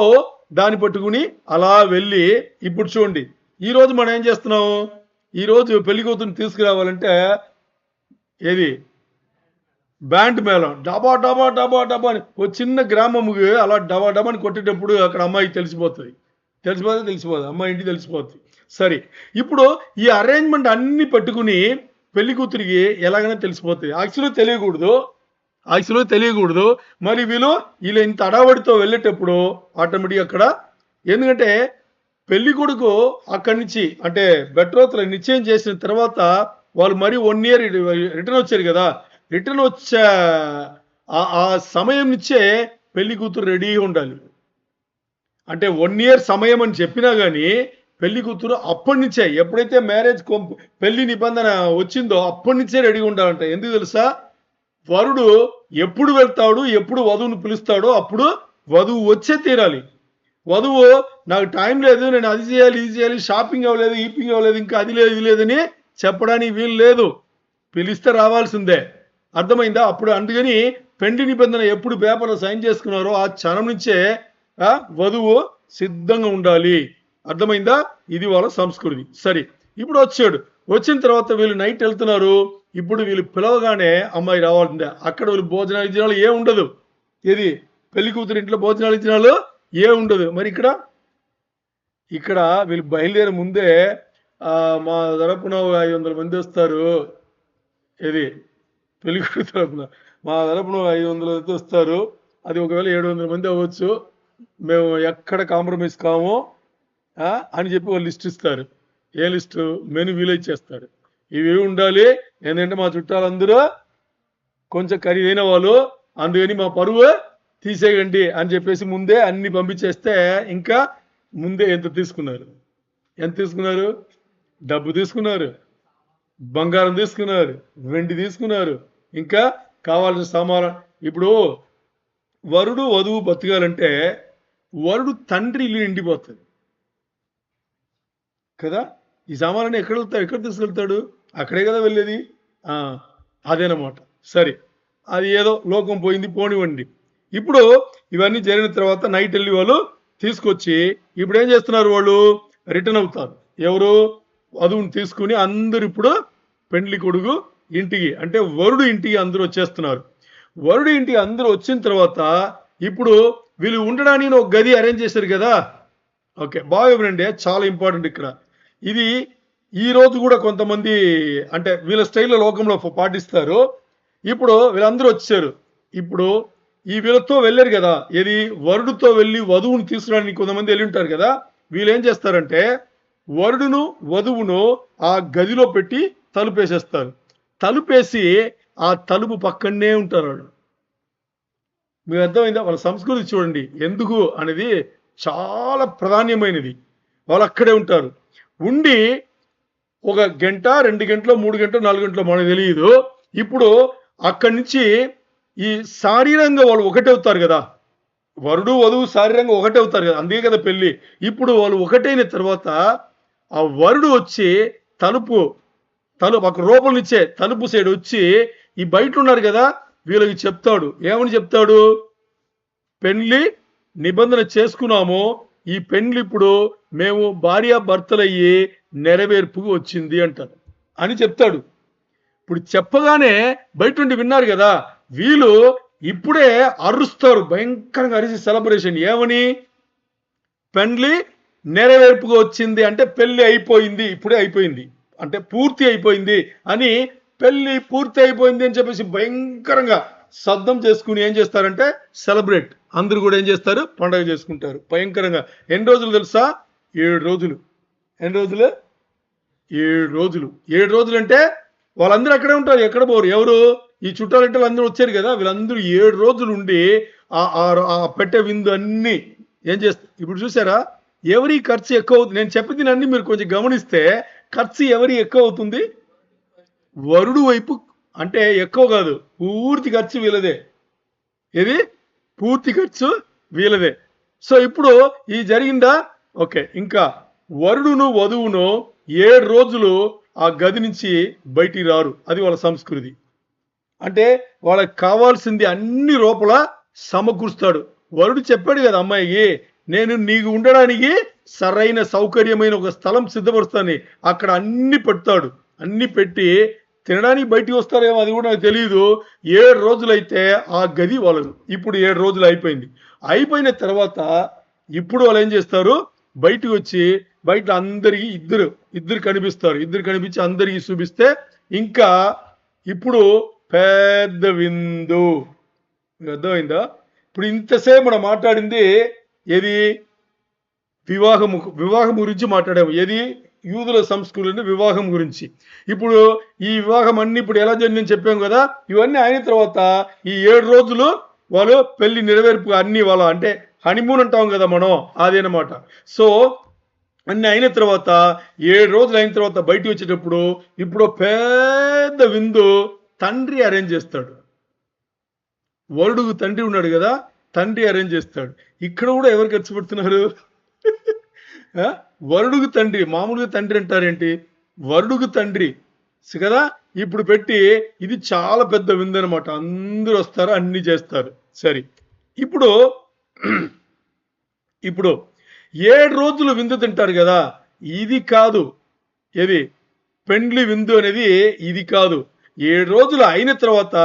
దాన్ని పట్టుకుని అలా వెళ్ళి, ఇప్పుడు చూడండి ఈరోజు మనం ఏం చేస్తున్నాము? ఈరోజు పెళ్లి కూతురుని తీసుకురావాలంటే ఏది? బ్యాండ్ మేళం, డబా డబా డబా డబా అని. ఒక చిన్న గ్రామముకి అలా డబా డబాని కొట్టేటప్పుడు అక్కడ అమ్మాయికి తెలిసిపోతుంది. అమ్మాయి ఇంటికి తెలిసిపోతుంది. సరే, ఇప్పుడు ఈ అరేంజ్మెంట్ అన్ని పట్టుకుని పెళ్లి కూతురికి ఎలాగైనా తెలిసిపోతుంది. యాక్చువల్గా తెలియకూడదు. మరి వీళ్ళు ఇంత అడావడితో వెళ్ళేటప్పుడు ఆటోమేటిక్గా అక్కడ, ఎందుకంటే పెళ్లి కొడుకు అక్కడి నుంచి అంటే బెట్రోత్ల నిశ్చయం చేసిన తర్వాత వాళ్ళు మరి 1 year రిటర్న్ వచ్చారు కదా, రిటర్న్ వచ్చే ఆ సమయం నుంచే పెళ్లి కూతురు రెడీగా ఉండాలి. అంటే 1 year సమయం అని చెప్పినా కానీ పెళ్లి కూతురు అప్పటి నుంచే, ఎప్పుడైతే మ్యారేజ్ పెళ్లి నిబంధన వచ్చిందో అప్పటి నుంచే రెడీగా ఉండాలంట. ఎందుకు తెలుసా? వరుడు ఎప్పుడు వెళ్తాడు, ఎప్పుడు వధువును పిలుస్తాడో అప్పుడు వధువు వచ్చే తీరాలి. వధువు నాకు టైం లేదు, నేను అది చేయాలి ఇది చేయాలి, షాపింగ్ అవ్వలేదు, ఈపింగ్ అవ్వలేదు, ఇంకా అది లేదు ఇది లేదని చెప్పడానికి వీలు లేదు. పిలిస్తే రావాల్సిందే. అర్థమైందా? అప్పుడు అందుకని పెండి నిబంధన ఎప్పుడు పేపర్లో సైన్ చేసుకున్నారో ఆ క్షణం నుంచే వధువు సిద్ధంగా ఉండాలి. అర్థమైందా? ఇది వాళ్ళ సంస్కృతి. సరే, ఇప్పుడు వచ్చిన తర్వాత వీళ్ళు నైట్ వెళ్తున్నారు. ఇప్పుడు వీళ్ళు పిలవగానే అమ్మాయి రావాల్సిందే. అక్కడ వీళ్ళు భోజనాలు ఇచ్చినాలు ఏం ఉండదు. ఏది? పెళ్లి కూతురు ఇంట్లో భోజనాలు ఇచ్చినాలు ఏం ఉండదు. మరి ఇక్కడ వీళ్ళు బయలుదేరే ముందే మా తరపున 500 మంది వస్తారు. ఏది? పెళ్లి కూతురు తరపున మా తరపున 500 మంది వస్తారు. అది ఒకవేళ 700 మంది అవ్వచ్చు. మేము ఎక్కడ కాంప్రమైజ్ కాము అని చెప్పి వాళ్ళు లిస్ట్ ఇస్తారు. ఏ లిస్టు? మెను విలేజ్ చేస్తాడు. ఇవి ఉండాలి, ఏంటంటే మా చుట్టాలందరూ కొంచెం ఖరీదైన వాళ్ళు, అందుకని మా పరువు తీసేయండి అని చెప్పేసి ముందే అన్ని పంపించేస్తే, ఇంకా ముందే ఎంత తీసుకున్నారు? డబ్బు తీసుకున్నారు, బంగారం తీసుకున్నారు, వెండి తీసుకున్నారు, ఇంకా కావాల్సిన సామాన్. ఇప్పుడు వరుడు వధువు బతకాలంటే వరుడు తండ్రి ఇల్లు నిండిపోతుంది కదా. ఈ సామాన్లు ఎక్కడ తీసుకెళ్తాడు? అక్కడే కదా వెళ్ళేది. అదేనమాట. సరే, అది ఏదో లోకం పోయింది, పోనివ్వండి. ఇప్పుడు ఇవన్నీ జరిగిన తర్వాత నైట్ వెళ్ళి వాళ్ళు తీసుకొచ్చి ఇప్పుడు ఏం చేస్తున్నారు? వాళ్ళు రిటర్న్ అవుతారు. ఎవరు? వధువుని తీసుకుని అందరు ఇప్పుడు పెండ్లి కొడుకు ఇంటికి, అంటే వరుడు ఇంటికి అందరూ వచ్చేస్తున్నారు. వరుడు ఇంటికి అందరూ వచ్చిన తర్వాత ఇప్పుడు వీళ్ళు ఉండడానికి ఒక గది అరేంజ్ చేశారు కదా. ఓకే, బాగా వినండి, చాలా ఇంపార్టెంట్ ఇక్కడ. ఇది ఈ రోజు కూడా కొంతమంది అంటే వీళ్ళ స్టైల్లో లోకంలో పాటిస్తారు. ఇప్పుడు వీళ్ళందరూ వచ్చారు. ఇప్పుడు ఈ వీళ్ళతో వెళ్ళారు కదా, ఏది వరుడుతో వెళ్ళి వధువుని తీసుకురావడానికి కొంతమంది వెళ్ళి ఉంటారు కదా. వీళ్ళు ఏం చేస్తారంటే వరుడును వధువును ఆ గదిలో పెట్టి తలుపేసేస్తారు. తలుపేసి ఆ తలుపు పక్కనే ఉంటారు వాళ్ళు. మీకు అర్థమైందా? వాళ్ళ సంస్కృతి చూడండి ఎందుకు అనేది చాలా ప్రాధాన్యమైనది. వాళ్ళు అక్కడే ఉంటారు. ఉండి 1 గంట 2 గంటలు 3 గంటలు 4 గంటలు మనకు తెలియదు. ఇప్పుడు అక్కడి నుంచి ఈ శారీరంగా వాళ్ళు ఒకటవుతారు కదా, వరుడు వధువు శారీరంగా ఒకటవుతారు కదా, అందుకే కదా పెళ్ళి. ఇప్పుడు వాళ్ళు ఒకటైన తర్వాత ఆ వరుడు వచ్చి తలుపు ఒక రూపంనిచ్చే తలుపు సైడ్ వచ్చి ఈ బయట ఉన్నారు కదా వీళ్ళకి చెప్తాడు. ఏమని చెప్తాడు? పెళ్లి నిబంధన చేసుకున్నాము, ఈ పెళ్లి ఇప్పుడు మేము భార్యాభర్తలయ్యి నెరవేర్పుకు వచ్చింది అంటారు అని చెప్తాడు. ఇప్పుడు చెప్పగానే బయట నుండి విన్నారు కదా, వీళ్ళు ఇప్పుడే అరుస్తారు, భయంకరంగా అరిసి సెలబ్రేషన్. ఏమని? పెళ్లి నెరవేర్పుగా వచ్చింది అంటే పెళ్లి అయిపోయింది, ఇప్పుడే అయిపోయింది అంటే పూర్తి అయిపోయింది అని, పెళ్లి పూర్తి అయిపోయింది అని చెప్పేసి భయంకరంగా శబ్దం చేసుకుని ఏం చేస్తారంటే సెలబ్రేట్. అందరూ కూడా ఏం చేస్తారు? పండగ చేసుకుంటారు భయంకరంగా. ఎన్ని రోజులు తెలుసా? 7 రోజులు. ఎన్ని రోజులు? 7 రోజులు. 7 రోజులు అంటే వాళ్ళందరూ అక్కడే ఉంటారు, ఎక్కడ పోరు. ఎవరు? ఈ చుట్టాలంటే అందరూ వచ్చారు కదా, వీళ్ళందరూ 7 రోజులు ఉండి ఆ పెట్టే విందు అన్ని ఏం చేస్తారు. ఇప్పుడు చూసారా ఎవరి ఖర్చు ఎక్కువ అవుతుంది? నేను చెప్పింది అన్ని మీరు కొంచెం గమనిస్తే ఖర్చు ఎవరి ఎక్కువ అవుతుంది? వరుడు వైపు. అంటే ఎక్కువ కాదు, పూర్తి ఖర్చు వీళ్ళదే. ఇది పూర్తి ఖర్చు వీళ్ళదే. సో ఇప్పుడు ఇది జరిగిందా? ఓకే. ఇంకా వరుడును వధువును 7 రోజులు ఆ గది నుంచి బయటికి రారు. అది వాళ్ళ సంస్కృతి. అంటే వాళ్ళకి కావాల్సింది అన్ని లోపల సమకూరుస్తాడు. వరుడు చెప్పాడు కదా అమ్మాయికి, నేను నీకు ఉండడానికి సరైన సౌకర్యమైన ఒక స్థలం సిద్ధపరుస్తాను, అక్కడ అన్ని పెడతాడు. అన్ని పెట్టి తినడానికి బయటికి వస్తారేమో అది కూడా నాకు తెలియదు. 7 రోజులైతే ఆ గది వాళ్ళదు. ఇప్పుడు 7 రోజులు అయిపోయింది. అయిపోయిన తర్వాత ఇప్పుడు వాళ్ళు ఏం చేస్తారు? బయటకు వచ్చి బయట అందరికి ఇద్దరు కనిపిస్తారు. ఇద్దరు కనిపించి అందరికి చూపిస్తే ఇంకా ఇప్పుడు పెద్ద విందు. అర్థమైందా? ఇప్పుడు ఇంతసేపు మనం మాట్లాడింది ఏది? వివాహం గురించి మాట్లాడాము. ఏది? యూదుల సంస్కృతిని వివాహం గురించి. ఇప్పుడు ఈ వివాహం అన్ని ఇప్పుడు ఎలా జరిగిందని చెప్పాం కదా, ఇవన్నీ అయిన తర్వాత ఈ 7 రోజులు వాళ్ళు పెళ్లి నెరవేర్పు అన్ని వాళ్ళ అంటే హనీమూన్ అంటాం కదా మనం, అదేనమాట. సో అన్ని అయిన తర్వాత 7 రోజులు అయిన తర్వాత బయటికి వచ్చేటప్పుడు ఇప్పుడు పెద్ద విందు తండ్రి అరేంజ్ చేస్తాడు. వరుడుకు తండ్రి ఉన్నాడు కదా, తండ్రి అరేంజ్ చేస్తాడు. ఇక్కడ కూడా ఎవరు ఖర్చు పెడుతున్నారు? వరుడుకు తండ్రి. మామూలుగా తండ్రి అంటారేంటి? వరుడుకు తండ్రి కదా. ఇప్పుడు పెట్టి ఇది చాలా పెద్ద విందు అనమాట. అందరూ వస్తారు, అన్ని చేస్తారు. సరే, ఇప్పుడు 7 రోజులు విందు తింటారు కదా, ఇది కాదు. ఏది? పెండ్లి విందు అనేది ఇది కాదు. 7 రోజులు అయిన తర్వాత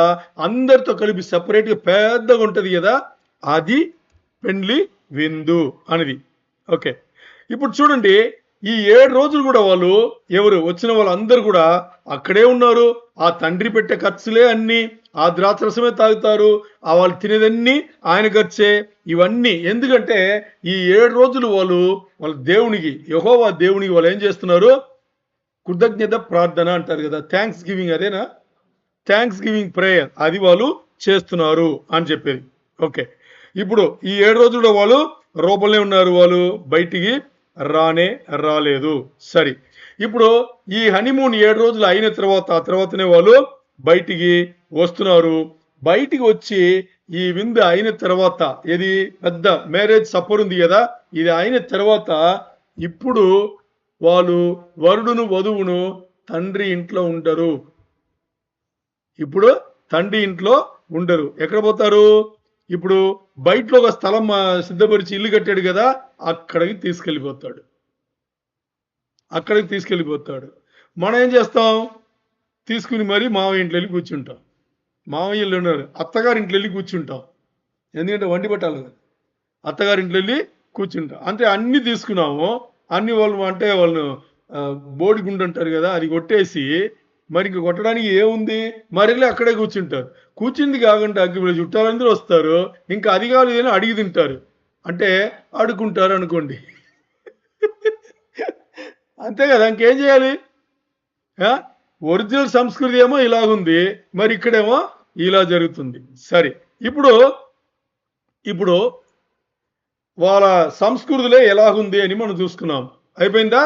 అందరితో కలిపి సపరేట్గా పెద్దగా ఉంటుంది కదా, అది పెండ్లి విందు అనేది. ఓకే. ఇప్పుడు చూడండి, ఈ 7 రోజులు కూడా వాళ్ళు ఎవరు వచ్చిన వాళ్ళందరూ కూడా అక్కడే ఉన్నారు. ఆ తండ్రి పెట్టే ఖర్చులే అన్ని, ఆ ద్రాక్షరసమే తాగుతారు, ఆ వాళ్ళు తినేదన్నీ ఆయన ఖర్చే. ఇవన్నీ ఎందుకంటే ఈ 7 రోజులు వాళ్ళ దేవునికి, యెహోవా దేవునికి వాళ్ళు ఏం చేస్తున్నారు? కృతజ్ఞత ప్రార్థన అంటారు కదా, థ్యాంక్స్ గివింగ్. అదేనా? థ్యాంక్స్ గివింగ్ ప్రేయర్, అది వాళ్ళు చేస్తున్నారు అని చెప్పేది. ఓకే. ఇప్పుడు ఈ 7 రోజుల్లో వాళ్ళు రూపంలో ఉన్నారు, వాళ్ళు బయటికి రాలేదు. సరే, ఇప్పుడు ఈ హనీమూన్ 7 రోజులు అయిన తర్వాత ఆ తర్వాతనే వాళ్ళు బయటికి వస్తున్నారు. బయటికి వచ్చి ఈ విందు అయిన తర్వాత, ఇది పెద్ద మ్యారేజ్ సపోర్ ఉంది కదా, ఇది అయిన తర్వాత ఇప్పుడు వాళ్ళు వరుడును వధువును తండ్రి ఇంట్లో ఉండరు. ఇప్పుడు తండ్రి ఇంట్లో ఉండరు. ఎక్కడ పోతారు? ఇప్పుడు బయటలో ఒక స్థలం సిద్ధపరిచి ఇల్లు కట్టాడు కదా, అక్కడికి తీసుకెళ్ళిపోతాడు. మనం ఏం చేస్తాం? తీసుకుని మరి మావయ్య ఇంట్లో వెళ్ళి కూర్చుంటాం. మావయ్యలు ఉన్నారు, అత్తగారింట్లో వెళ్ళి కూర్చుంటాం. ఎందుకంటే వండి పెట్టాలి కదా, అత్తగారింట్లో వెళ్ళి కూర్చుంటాం. అంటే అన్ని తీసుకున్నాము, అన్ని వాళ్ళు అంటే వాళ్ళు బోడి గుండు అంటారు కదా, అది కొట్టేసి మరి ఇంక కొట్టడానికి ఏముంది? మరిలే అక్కడే కూర్చుంటారు. కూర్చుంది కాకుండా వీళ్ళు చుట్టాలందరూ వస్తారు. ఇంకా అది కాదు అని అడిగి తింటారు. అంటే అడుక్కుంటారు అనుకోండి. అంతే కదా, ఇంకేం చేయాలి? ఒరిజినల్ సంస్కృతి ఏమో ఇలాగుంది, మరి ఇక్కడేమో ఇలా జరుగుతుంది. సరే, ఇప్పుడు వాళ్ళ సంస్కృతిలో ఎలాగుంది అని మనం చూసుకున్నాం. అయిపోయిందా?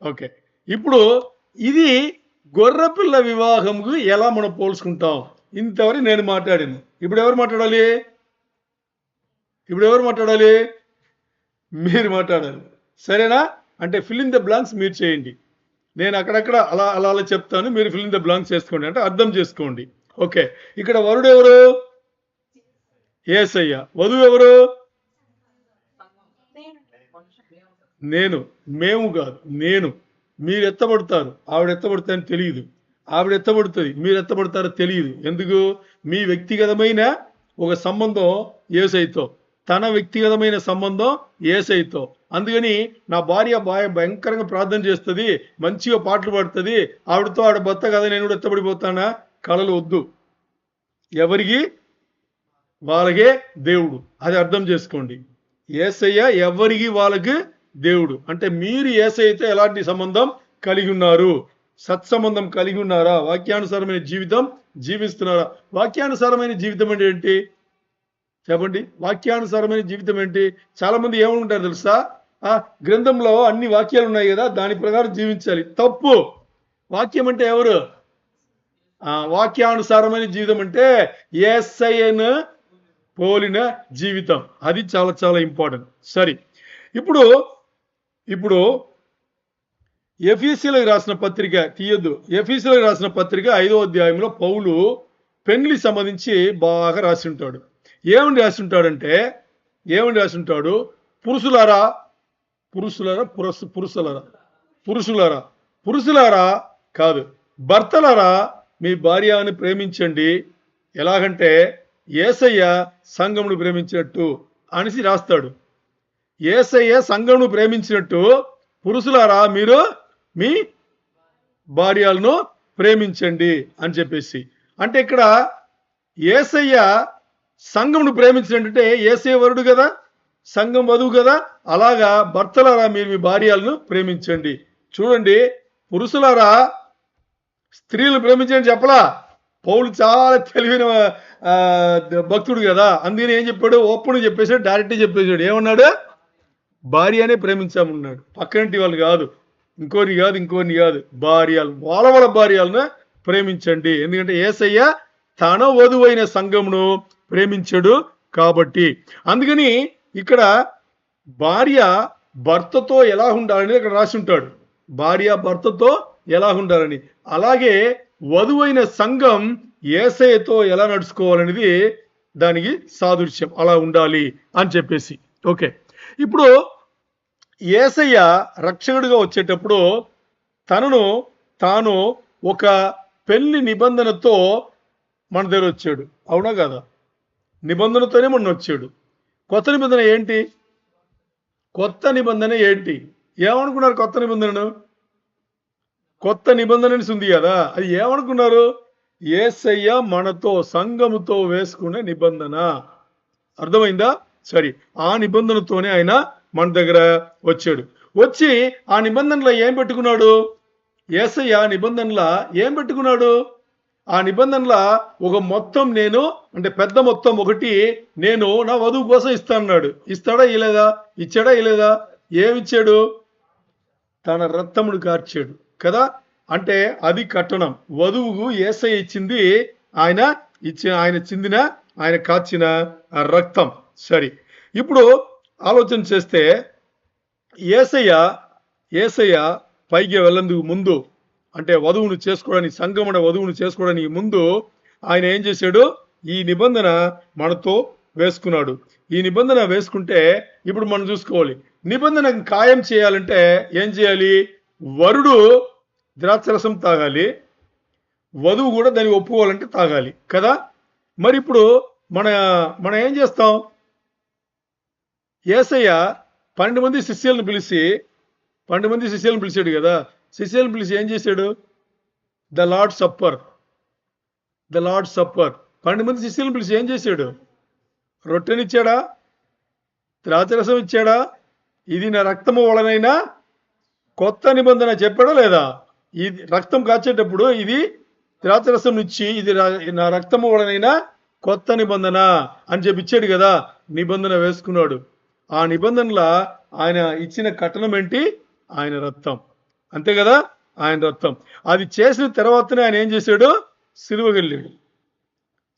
ఓకే. ఇప్పుడు ఇది గొర్రెపిల్ల వివాహంకు ఎలా మనం పోల్చుకుంటాం? ఇంతవరకు నేను మాట్లాడాను. ఇప్పుడు ఎవరు మాట్లాడాలి? మీరు మాట్లాడాలి. సరేనా? అంటే ఫిల్ ఇన్ ద బ్లాంక్స్ మీరు చేయండి. నేను అక్కడక్కడ అలా చెప్తాను, మీరు ఫిల్ ఇన్ ద బ్లాంక్స్ చేసుకోండి, అంటే అర్థం చేసుకోండి. ఓకే. ఇక్కడ వరుడు ఎవరు? యేసయ్య. వధువు ఎవరు? నేను. మేము కాదు, నేను. మీరు ఎత్తబడతారు, ఆవిడ ఎత్తబడతారని తెలియదు. ఆవిడ ఎత్తబడుతుంది, మీరు ఎత్తబడతారో తెలియదు. ఎందుకు? మీ వ్యక్తిగతమైన ఒక సంబంధం యేసయ్యతో, తన వ్యక్తిగతమైన సంబంధం యేసయ్యతో. అందుకని నా భార్య భయంకరంగా ప్రార్థన చేస్తుంది, మంచిగా పాటలు పాడుతుంది, ఆవిడతో ఆవిడ భర్త కదా నేను కూడా ఎత్తబడిపోతానా? కళలు వద్దు. ఎవరికి వాళ్ళకే దేవుడు, అది అర్థం చేసుకోండి. యేసయ్య ఎవరికి వాళ్ళకి దేవుడు. అంటే మీరు యేసయ్యతో ఎలాంటి సంబంధం కలిగి ఉన్నారు? సత్సంబంధం కలిగి ఉన్నారా? వాక్యానుసారమైన జీవితం జీవిస్తున్నారా? వాక్యానుసారమైన జీవితం అంటే ఏంటి చెప్పండి? వాక్యానుసారమైన జీవితం ఏంటి? చాలా మంది ఏమనుకుంటారు తెలుసా? గ్రంథంలో అన్ని వాక్యాలు ఉన్నాయి కదా, దాని ప్రకారం జీవించాలి. తప్పు. వాక్యం అంటే ఎవరు? వాక్యానుసారమైన జీవితం అంటే యేసయ్యను పోలిన జీవితం. అది చాలా చాలా ఇంపార్టెంట్. సరే, ఇప్పుడు ఎఫీసీలకు రాసిన పత్రిక తీయొద్దు. ఎఫీసీలకు రాసిన పత్రిక 5వ అధ్యాయంలో పౌలు పెళ్లి సంబంధించి బాగా రాసి ఉంటాడు. ఏమని రాసి ఉంటాడు? పురుషులారా కాదు, భర్తలారా మీ భార్యని ప్రేమించండి, ఎలాగంటే యేసయ్య సంఘమును ప్రేమించినట్టు అనేసి రాస్తాడు. యేసయ్య సంఘమును ప్రేమించినట్టు పురుషులారా మీరు మీ భార్యలను ప్రేమించండి అని చెప్పేసి. అంటే ఇక్కడ యేసయ్య సంఘమును ప్రేమించినట్టే, యేసయ్య వరుడు కదా, సంఘం వధువు కదా, అలాగా భర్తలారా మీరు మీ భార్యలను ప్రేమించండి. చూడండి, పురుషులారా స్త్రీలను ప్రేమించండి చెప్పలా. పౌలు చాలా తెలివైన భక్తుడు కదా, అందుకని ఏం చెప్పాడు? ఓపెన్ చెప్పేసాడు, డైరెక్ట్ చెప్పేశాడు. ఏమన్నాడు? భార్యనే ప్రేమించామన్నాడు. పక్కనంటి వాళ్ళు కాదు, ఇంకోని కాదు, వాళ్ళ భార్యలను ప్రేమించండి. ఎందుకంటే యేసయ్య తన వధువైన సంఘమును ప్రేమించాడు కాబట్టి. అందుకని ఇక్కడ భార్య భర్తతో ఎలా ఉండాలని ఇక్కడ రాసి ఉంటాడు. భార్య భర్తతో ఎలా ఉండాలని, అలాగే వధువైన సంఘం యేసయ్యతో ఎలా నడుచుకోవాలనేది దానికి సాదృశ్యం. అలా ఉండాలి అని చెప్పేసి. ఓకే. ఇప్పుడు యేసయ్య రక్షకుడిగా వచ్చేటప్పుడు తనను తాను ఒక పెళ్లి నిబంధనతో మన దగ్గర వచ్చాడు. అవునా కదా? నిబంధనతోనే మన వచ్చాడు. కొత్త నిబంధన ఏంటి? ఏమనుకున్నారు? కొత్త నిబంధన ఉంది కదా, అది ఏమనుకున్నారు? యేసయ్య మనతో సంఘముతో వేసుకునే నిబంధన. అర్థమైందా? సరే, ఆ నిబంధనతోనే ఆయన మన దగ్గర వచ్చాడు. వచ్చి ఆ నిబంధనలో ఏం పెట్టుకున్నాడు? యేసయ్య నిబంధనలో ఏం పెట్టుకున్నాడు? ఆ నిబంధనలో ఒక మొత్తం నేను, అంటే పెద్ద మొత్తం ఒకటి నేను నా వధువు కోసం ఇస్తానన్నాడు. ఇస్తాడా ఇలేదా? ఇచ్చాడా ఇలేదా? ఏమిచ్చాడు? తన రక్తమును కార్చాడు కదా. అంటే అది కట్టణం. వధువుకు యేసయ్య ఇచ్చింది ఆయన చిందిన, ఆయన కార్చిన రక్తం. సరే, ఇప్పుడు ఆలోచన చేస్తే యేసయ్య పైకి వెళ్ళేందుకు ముందు, అంటే వధువును చేసుకోవడానికి, సంఘమున వధువును చేసుకోవడానికి ముందు ఆయన ఏం చేశాడు? ఈ నిబంధన మనతో వేసుకున్నాడు. ఈ నిబంధన వేసుకుంటే ఇప్పుడు మనం చూసుకోవాలి. నిబంధన ఖాయం చేయాలంటే ఏం చేయాలి? వరుడు ద్రాక్షరసం తాగాలి, వధువు కూడా దాన్ని ఒప్పుకోవాలంటే తాగాలి కదా. మరి ఇప్పుడు మనం ఏం చేస్తాం? యేసయ్య 12 మంది శిష్యులను పిలిచాడు కదా. శిష్యులను పిలిచి ఏం చేశాడు? The lord supper. The lord supper. 12 మంది శిష్యులను పిలిచి ఏం చేశాడు? రొట్టెనిచ్చాడా? ద్రాక్షరసం ఇచ్చాడా? ఇది నా రక్తము వలనైనా కొత్త నిబంధన చెప్పాడా లేదా? ఇది రక్తం కాచేటప్పుడు ఇది ద్రాక్షరసం ఇచ్చి ఇది నా రక్తము వలనైనా కొత్త నిబంధన అని చెప్పి ఇచ్చాడు కదా. నిబంధన వేసుకున్నాడు. ఆ నిబంధనలో ఆయన ఇచ్చిన కట్టనం ఏంటి? ఆయన రక్తం. అంతే కదా, ఆయన రక్తం. అది చేసిన తర్వాతనే ఆయన ఏం చేశాడు? సిలువకి వెళ్ళాడు.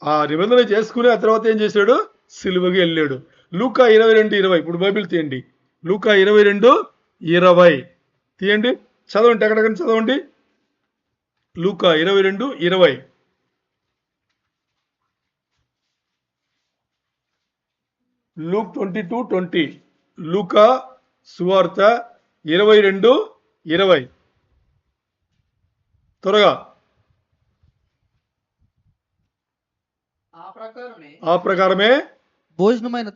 ఆ నిబంధన చేసుకుని ఆ తర్వాత ఏం చేశాడు? సిలువకి వెళ్ళాడు. లూకా 22:20. ఇప్పుడు బైబిల్ తీయండి. లూకా 22:20 తీయండి, చదవండి. ఎక్కడెక్కడ చదవండి. లూకా 22:20. లూక్ 22:20. లూకా సువార్త 22:20. త్వరగా. ఆ ప్రకారమే భోజనమైన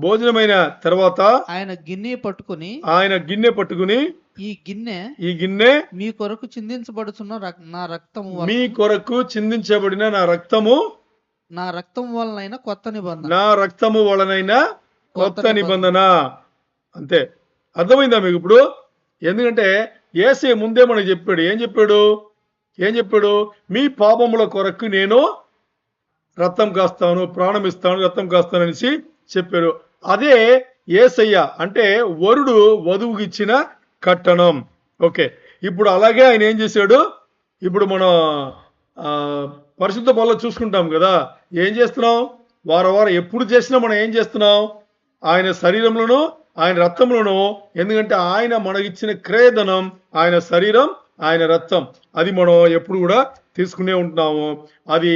భోజనమైన తర్వాత ఆయన గిన్నె పట్టుకుని ఈ గిన్నె మీ కొరకు చిందించబడుతున్న నా రక్తము మీ కొరకు చిందించబడిన నా రక్తము వలనైన కొత్త నిబంధన. నా రక్తము వలనైన కొత్త నిబంధన. అంతే. అర్థమైందా మీకు ఇప్పుడు? ఎందుకంటే యేసే ముందే మనకు చెప్పాడు. ఏం చెప్పాడు? మీ పాపముల కొరకు నేను రక్తం కాస్తాను, ప్రాణం ఇస్తాను, రక్తం కాస్తాను అనేసి చెప్పారు. అదే యేసయ్య అంటే వరుడు వధువుకి ఇచ్చిన కట్టనం. ఓకే. ఇప్పుడు అలాగే ఆయన ఏం చేశాడు? ఇప్పుడు మనం పరిశుద్ధ బలలో చూసుకుంటాం కదా. ఏం చేస్తున్నాం? వారం ఎప్పుడు చేసినా మనం ఏం చేస్తున్నాం? ఆయన శరీరంలోనూ ఆయన రక్తంలోనూ. ఎందుకంటే ఆయన మనకిచ్చిన క్రయధనం, ఆయన శరీరం, ఆయన రక్తం, అది మనం ఎప్పుడు కూడా తీసుకునే ఉంటున్నాము. అది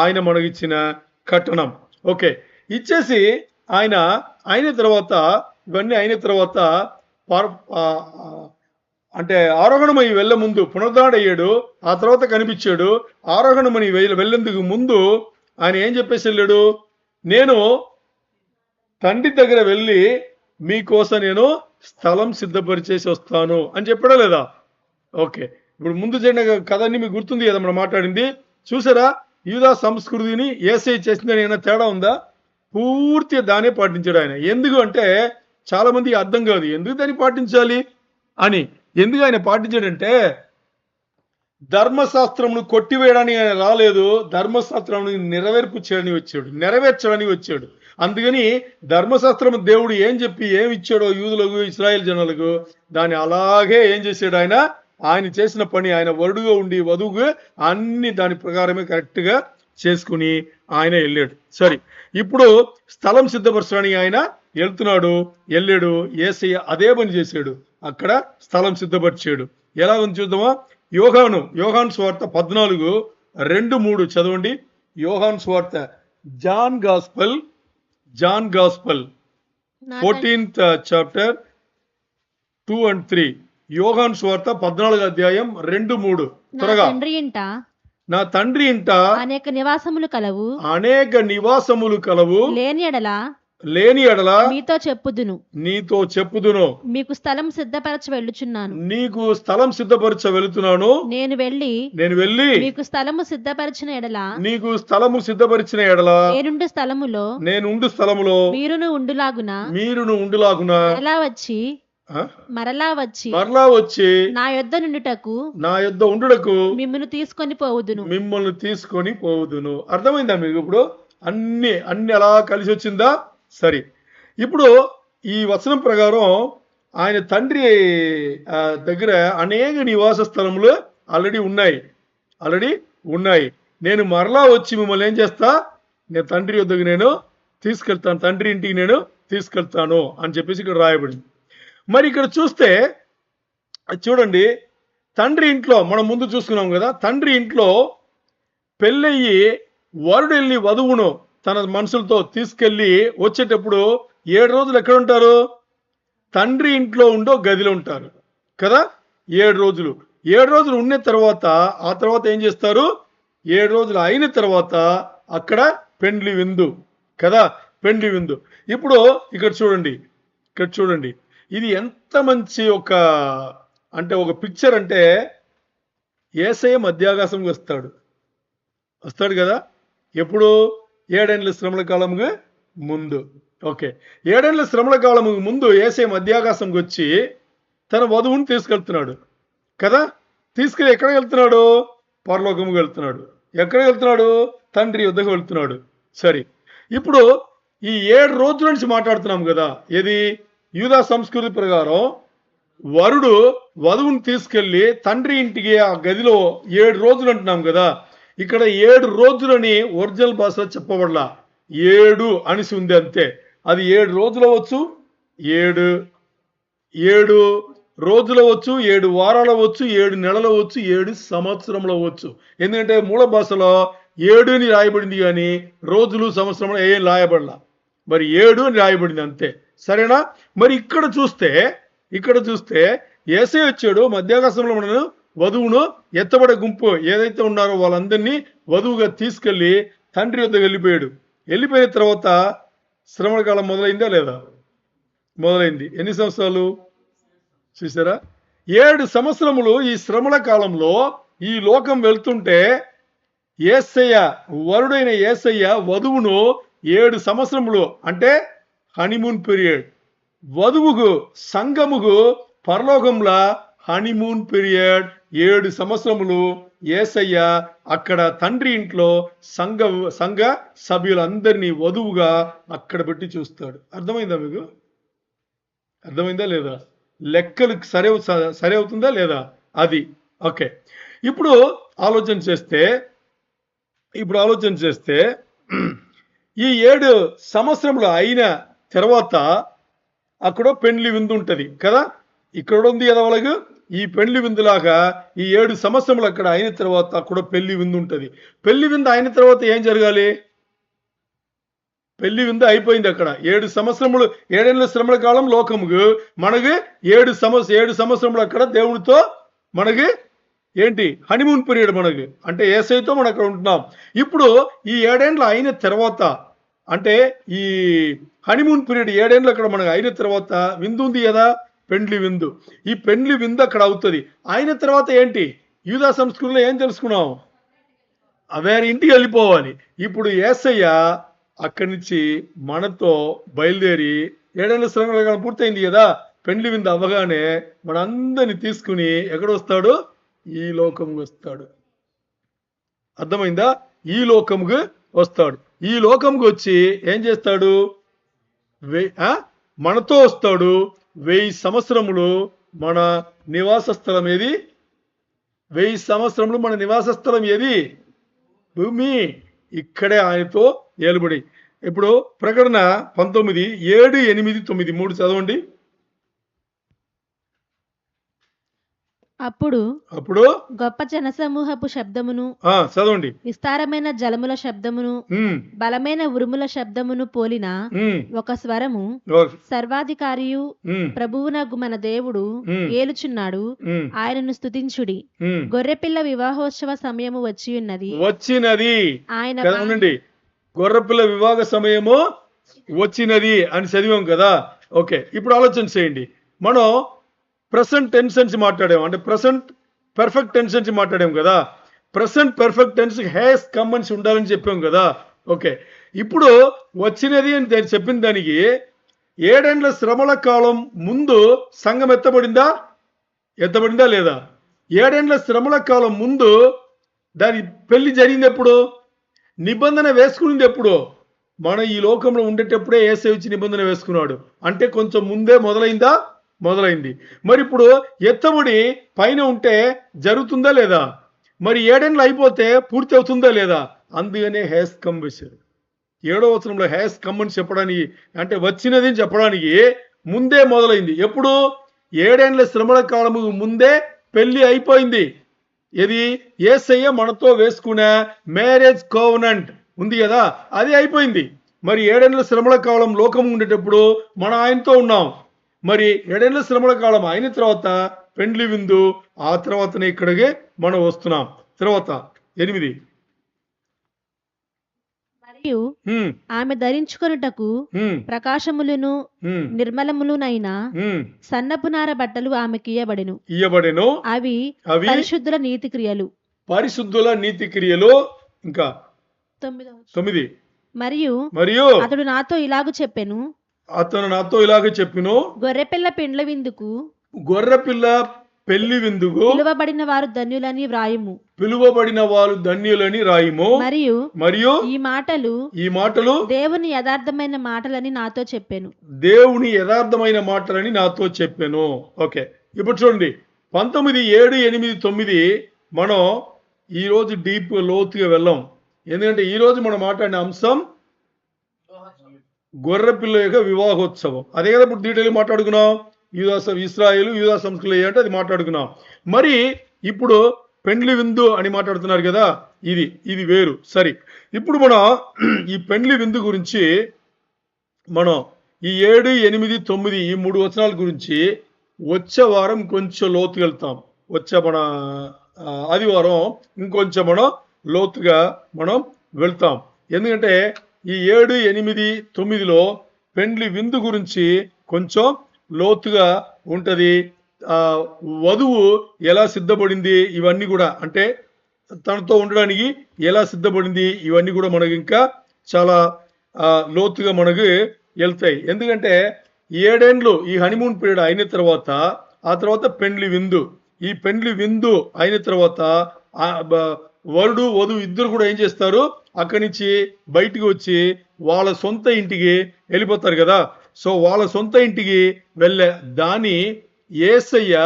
ఆయన మనకిచ్చిన కట్టనం. ఓకే. ఇచ్చేసి అయిన తర్వాత ఇవన్నీ అయిన తర్వాత అంటే ఆరోహణమై వెళ్ళే ముందు పునరుద్ధరణయ్యాడు. ఆ తర్వాత కనిపించాడు. ఆరోహణమని వెళ్ళేందుకు ముందు ఆయన ఏం చెప్పేసి వెళ్ళాడు? నేను తండ్రి దగ్గర వెళ్ళి మీకోసం నేను స్థలం సిద్ధపరిచేసి వస్తాను అని చెప్పాడా లేదా? ఓకే. ఇప్పుడు ముందు జరిగిన కథని మీకు గుర్తుంది కదా మనం మాట్లాడింది. చూసారా? యూదా సంస్కృతిని యేసే చేసిందని ఏమైనా తేడా ఉందా? పూర్తిగా దానే పాటించాడు ఆయన. ఎందుకు అంటే చాలా మందికి అర్థం కాదు ఎందుకు దాన్ని పాటించాలి అని. ఎందుకు ఆయన పాటించాడంటే ధర్మశాస్త్రంను కొట్టివేయడానికి ఆయన రాలేదు, ధర్మశాస్త్రం నెరవేర్చడానికి వచ్చాడు. అందుకని ధర్మశాస్త్రం దేవుడు ఏం చెప్పి ఏమి ఇచ్చాడో యూదులకు, ఇశ్రాయేల్ జనాలకు, దాన్ని అలాగే ఏం చేశాడు ఆయన చేసిన పని. ఆయన వరుడుగా ఉండి వధువుగా అన్ని దాని ప్రకారమే కరెక్ట్గా చేసుకుని ఆయన వెళ్ళాడు. సరే, ఇప్పుడు స్థలం సిద్ధపరచడానికి ఆయన వెళ్ళాడు. యేసయ్య అదే పని చేశాడు. అక్కడ స్థలం సిద్ధపరిచాడు. ఎలా ఉంది చూద్దామా? యోహాను సువార్త 14:2-3 చదవండి. యోహాను సువార్త John gospel 14th chapter 2 and 3. యోహాను సువార్త 14:2-3 త్వరగా. నా తండ్రి ఇంట అనేక నివాసములు కలవు, లేని ఎడల నీతో చెప్పుదును. మీకు స్థలం సిద్ధపరచ వెళుతున్నాను. నేను వెళ్ళి మీకు స్థలము సిద్ధపరిచిన ఎడల నేనుండు స్థలములో మీరును ఉండులాగున మరలా వచ్చి నా యొద్ద ఉండుటకు మిమ్మల్ని తీసుకొని పోవుదును. అర్థమైందా మీకు? ఇప్పుడు అన్ని అలా కలిసి వచ్చిందా? సరే, ఇప్పుడు ఈ వచనం ప్రకారం ఆయన తండ్రి దగ్గర అనేక నివాస స్థలములు ఆల్రెడీ ఉన్నాయి. నేను మరలా వచ్చి మిమ్మల్ని ఏం చేస్తా? నేను తండ్రి వద్దకు నేను తీసుకెళ్తాను, తండ్రి ఇంటికి నేను తీసుకెళ్తాను అని చెప్పేసి ఇక్కడ రాయబడింది. మరి ఇక్కడ చూస్తే చూడండి, తండ్రి ఇంట్లో మనం ముందు చూసుకున్నాం కదా. తండ్రి ఇంట్లో పెళ్ళయ్యి వరుడు వెళ్ళి వధువును తన మనుషులతో తీసుకెళ్ళి వచ్చేటప్పుడు 7 రోజులు ఎక్కడ ఉంటారు? తండ్రి ఇంట్లో ఉండో గదిలో ఉంటారు కదా. 7 రోజులు ఉన్న తర్వాత ఆ తర్వాత ఏం చేస్తారు? 7 రోజులు అయిన తర్వాత అక్కడ పెండ్లి విందు కదా, పెండ్లి విందు. ఇప్పుడు ఇక్కడ చూడండి, ఇది ఎంత మంచి ఒక పిక్చర్ అంటే యేసయ్య మధ్యాకాశంకి వస్తాడు కదా. ఎప్పుడు? 7 ఏండ్ల శ్రమల కాలముగా ముందు. ఓకే, 7 ఏండ్ల శ్రమల కాలముకు ముందు యేసయ్య మధ్యాకాశంకి వచ్చి తన వధువుని తీసుకెళ్తున్నాడు కదా. తీసుకెళ్ళి ఎక్కడికి వెళ్తున్నాడు? పరలోకముకు వెళ్తున్నాడు. ఎక్కడికి వెళ్తున్నాడు? తండ్రి యుద్ధకు వెళ్తున్నాడు. సరే, ఇప్పుడు ఈ 7 రోజుల నుంచి మాట్లాడుతున్నాం కదా. ఏది? యూదా సంస్కృతి ప్రకారం వరుడు వధువుని తీసుకెళ్లి తండ్రి ఇంటికి ఆ గదిలో 7 రోజులు అంటున్నాం కదా. ఇక్కడ 7 రోజులని ఒరిజినల్ భాషలో చెప్పబడలా, 7 అనిసి ఉంది అంతే. అది 7 రోజులు అవ్వచ్చు, 7 రోజులు అవ్వచ్చు, 7 వారాలు అవ్వచ్చు, 7 నెలలు అవ్వచ్చు, 7 సంవత్సరములు అవ్వచ్చు. ఎందుకంటే మూల భాషలో 7 అని రాయబడింది కానీ రోజులు సంవత్సరంలో ఏం రాయబడలా. మరి 7 అని రాయబడింది అంతే. సరేనా? మరి ఇక్కడ చూస్తే యేసయ్య వచ్చాడు మధ్యాకాశంలో మనను వధువును ఎత్తబడే గుంపు ఏదైతే ఉన్నారో వాళ్ళందరినీ వధువుగా తీసుకెళ్లి తండ్రి వద్దకు వెళ్ళిపోయిన తర్వాత శ్రమల కాలం మొదలైందా లేదా? మొదలైంది. ఎన్ని సంవత్సరాలు చూసారా? 7 సంవత్సరములు ఈ శ్రమల కాలంలో ఈ లోకం వెళ్తుంటే వరుడైన యేసయ్య వధువును 7 సంవత్సరములు అంటే హనీమూన్ పీరియడ్, వధువుకు సంఘముకు పరలోకంలో హనీమూన్ పీరియడ్ 7 సంవత్సరములు యేసయ్య అక్కడ తండ్రి ఇంట్లో సంఘ సభ్యులందరినీ వధువుగా అక్కడ పెట్టి చూస్తాడు. అర్థమైందా మీకు? అర్థమైందా లేదా? లెక్కలు సరి అవుతుందా లేదా? అది ఓకే. ఇప్పుడు ఆలోచన చేస్తే ఈ 7 సంవత్సరములు అయిన తర్వాత అక్కడ పెండ్లి విందు ఉంటుంది కదా. ఇక్కడ ఉంది కదా వాళ్ళకు ఈ పెళ్లి విందులాగా ఈ 7 సంవత్సరములు అక్కడ అయిన తర్వాత అక్కడ పెళ్లి విందు ఉంటుంది. పెళ్లి విందు అయిన తర్వాత ఏం జరగాలి? పెళ్లి విందు అయిపోయింది అక్కడ. 7 సంవత్సరములు 7 ఏళ్ల శ్రమల కాలం లోకముకు మనకి 7 సంవత్సరములు అక్కడ దేవుడితో మనకి ఏంటి హనీమూన్ పీరియడ్. మనకి అంటే యేసయ్యతో మనం అక్కడ ఉంటున్నాం. ఇప్పుడు ఈ 7 ఏండ్లు అయిన తర్వాత అంటే ఈ హనీమూన్ పీరియడ్ 7 ఏండ్లు అక్కడ మనకు అయిన తర్వాత విందు ఉంది కదా, పెండ్లి విందు. ఈ పెండ్లి విందు అక్కడ అవుతుంది. అయిన తర్వాత ఏంటి? యూదా సంస్కృతిలో ఏం తెలుసుకున్నాం? వేరే ఇంటికి వెళ్ళిపోవాలి. ఇప్పుడు యేసయ్య అక్కడి నుంచి మనతో బయలుదేరి 7 ఏళ్ల శ్రమల కాలం పూర్తయింది కదా. పెండ్లి విందు అవ్వగానే మనందరినీ తీసుకుని ఎక్కడ వస్తాడు? ఈ లోకముకు వస్తాడు. అర్థమైందా? ఈ లోకముకు వస్తాడు. ఈ లోకముకు వచ్చి ఏం చేస్తాడు? మనతో వస్తాడు. 1000 సంవత్సరములు మన నివాస స్థలం ఏది? 1000 సంవత్సరములు మన నివాస స్థలం ఏది? భూమి. ఇక్కడే ఆయనతో ఏలుబడి. ఇప్పుడు ప్రకటన 19, 7, 8, 9 3 చదవండి. అప్పుడు గొప్ప జనసమూహపు శబ్దమును, చదవండి, విస్తారమైన జలముల శబ్దమును, బలమైన ఉరుముల శబ్దమును పోలిన ఒక స్వరము సర్వాధికారియు ప్రభువునగు మన దేవుడు ఏలుచున్నాడు, ఆయనను స్తుతించుడి, గొర్రెపిల్ల వివాహోత్సవ సమయము వచ్చినది. ఆయన గొర్రెపిల్ల వివాహ సమయము వచ్చినది అని చదివాం కదా. ఓకే, ఇప్పుడు ఆలోచన చేయండి. మనం ప్రెసెంట్ టెన్స్ నుంచి మాట్లాడాం, అంటే ప్రెసెంట్ పర్ఫెక్ట్ టెన్స్ నుంచి మాట్లాడాం కదా. Present perfect tense has come అని ఉండాలని చెప్పాం కదా. ఓకే, ఇప్పుడు వచ్చినది అని చెప్పిన దానికి 7 ఏండ్ల శ్రమల కాలం ముందు సంఘం ఎత్తబడిందా లేదా? 7 ఏండ్ల శ్రమల కాలం ముందు దాని పెళ్లి జరిగింది ఎప్పుడు? నిబంధన వేసుకునింది ఎప్పుడు? మన ఈ లోకంలో ఉండేటప్పుడే యేసయ్య వచ్చి నిబంధన వేసుకున్నాడు. అంటే కొంచెం ముందే మొదలైంది. మరి ఇప్పుడు ఎత్తబడి పైన ఉంటే జరుగుతుందా లేదా? మరి 7 ఏండ్లు అయిపోతే పూర్తి అవుతుందా లేదా? అందుకనే హ్యాస్ కమ్ వేశారు. 7వ వచనంలో హ్యాస్ కమ్ అని చెప్పడానికి, అంటే వచ్చినది అని చెప్పడానికి ముందే మొదలైంది. ఎప్పుడు? 7 ఏండ్ల శ్రమల కాలము ముందే పెళ్లి అయిపోయింది. ఇది యేసయ్య మనతో వేసుకునే మ్యారేజ్ కోవెనెంట్ ఉంది కదా, అది అయిపోయింది. మరి 7 ఏండ్ల శ్రమల కాలం లోకం ఉండేటప్పుడు మనం ఆయనతో ఉన్నాం. మరి 7 ఏండ్ల శ్రమల కాలం అయిన తర్వాత పెండ్లి విందు, ఆ తర్వాతనే ఇక్కడికి మనం వస్తున్నాం. తర్వాత 8 మరియు ఉమ్, ఆమె ధరించుకొనుటకు ఉమ్, ప్రకాశములను ఉమ్, నిర్మలములునైన ఉమ్. సన్నపు నార బట్టలు ఆమెకి ఇయ్యబడెను. ఇయ్యబడెను. అవి అవి పరిశుద్ధుల నీతి క్రియలు. పరిశుద్ధుల నీతి క్రియలు. ఇంకా 9. మరియు మరియు అతడు నాతో ఇలాగు చెప్పెను, అతను నాతో ఇలాగ చెప్పిను, గొర్రెపిల్ల పెండ్ల విందుకు గొర్రెపిల్ల పెళ్లి విందుకు పిలువబడిన వారు ధన్యులని వ్రాయుము. పిలువబడిన వారు ధన్యులని రాయిము. మరియు మరియు ఈ మాటలు ఈ మాటలు దేవుని యథార్థమైన మాటలని నాతో చెప్పాను. దేవుని యథార్థమైన మాటలని నాతో చెప్పాను. ఓకే, ఇప్పుడు చూడండి 19, 7, 8, 9 మనం ఈరోజు డీప్ లోతుగా వెళ్ళాం. ఎందుకంటే ఈరోజు మనం మాట్లాడిన అంశం గొర్రెపిల్ల యొక్క వివాహోత్సవం. అదే కదా ఇప్పుడు డీటెయిల్ మాట్లాడుకున్నాం. ఇస్రాయేలు యూదా సంస్కృతులు అంటే అది మాట్లాడుకున్నాం. మరి ఇప్పుడు పెండ్లి విందు అని మాట్లాడుతున్నారు కదా, ఇది వేరు. సరే, ఇప్పుడు మనం ఈ పెండ్లి విందు గురించి మనం ఈ 7, 8, 9 ఈ 3 వచనాల గురించి వచ్చే వారం కొంచెం లోతుగా వెళ్తాం. వచ్చే మన ఆదివారం ఇంకొంచెం మనం లోతుగా మనం వెళ్తాం. ఎందుకంటే ఈ 7, 8, 9లో పెండ్లి విందు గురించి కొంచెం లోతుగా ఉంటది. వధువు ఎలా సిద్ధపడింది ఇవన్నీ కూడా, అంటే తనతో ఉండడానికి ఎలా సిద్ధపడింది ఇవన్నీ కూడా మనకి ఇంకా చాలా లోతుగా మనకు వెళ్తాయి. ఎందుకంటే 7 ఏండ్లు ఈ హనీమూన్ పీరియడ్ అయిన తర్వాత ఆ తర్వాత పెండ్లి విందు. ఈ పెండ్లి విందు అయిన తర్వాత వరుడు వధువు ఇద్దరు కూడా ఏం చేస్తారు, అక్కడి నుంచి బయటికి వచ్చి వాళ్ళ సొంత ఇంటికి వెళ్ళిపోతారు కదా. సో వాళ్ళ సొంత ఇంటికి వెళ్ళే దాని యేసయ్య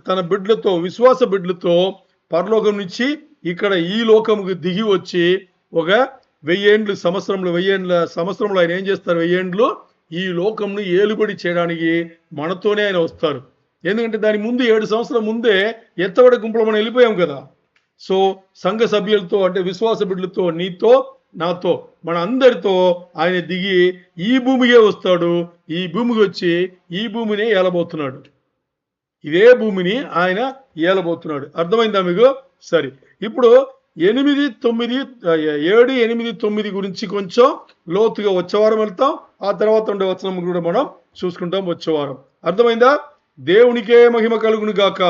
తన బిడ్డలతో, విశ్వాస బిడ్డలతో పరలోకం నుంచి ఇక్కడ ఈ లోకముకు దిగి వచ్చి ఒక 1000 సంవత్సరంలో ఆయన ఏం చేస్తారు, 1000 ఏండ్లు ఈ లోకంను ఏలుబడి చేయడానికి మనతోనే ఆయన వస్తారు. ఎందుకంటే దాని ముందు 7 సంవత్సరాల ముందే ఎత్తబడే గుంపులో మనం వెళ్ళిపోయాం కదా. సో సంఘ సభ్యులతో, అంటే విశ్వాస బిడ్డలతో, నీతో నాతో మన అందరితో ఆయన దిగి ఈ భూమికే వస్తాడు. ఈ భూమికి వచ్చి ఈ భూమిని ఏలబోతున్నాడు. ఇదే భూమిని ఆయన ఏలబోతున్నాడు. అర్థమైందా మీకు? సరే, ఇప్పుడు 7, 8, 9 గురించి కొంచెం లోతుగా వచ్చే వారం వెళ్తాం. ఆ తర్వాత ఉండే వచనం కూడా మనం చూసుకుంటాం వచ్చే వారం. అర్థమైందా? దేవునికే మహిమ కలుగును గాక.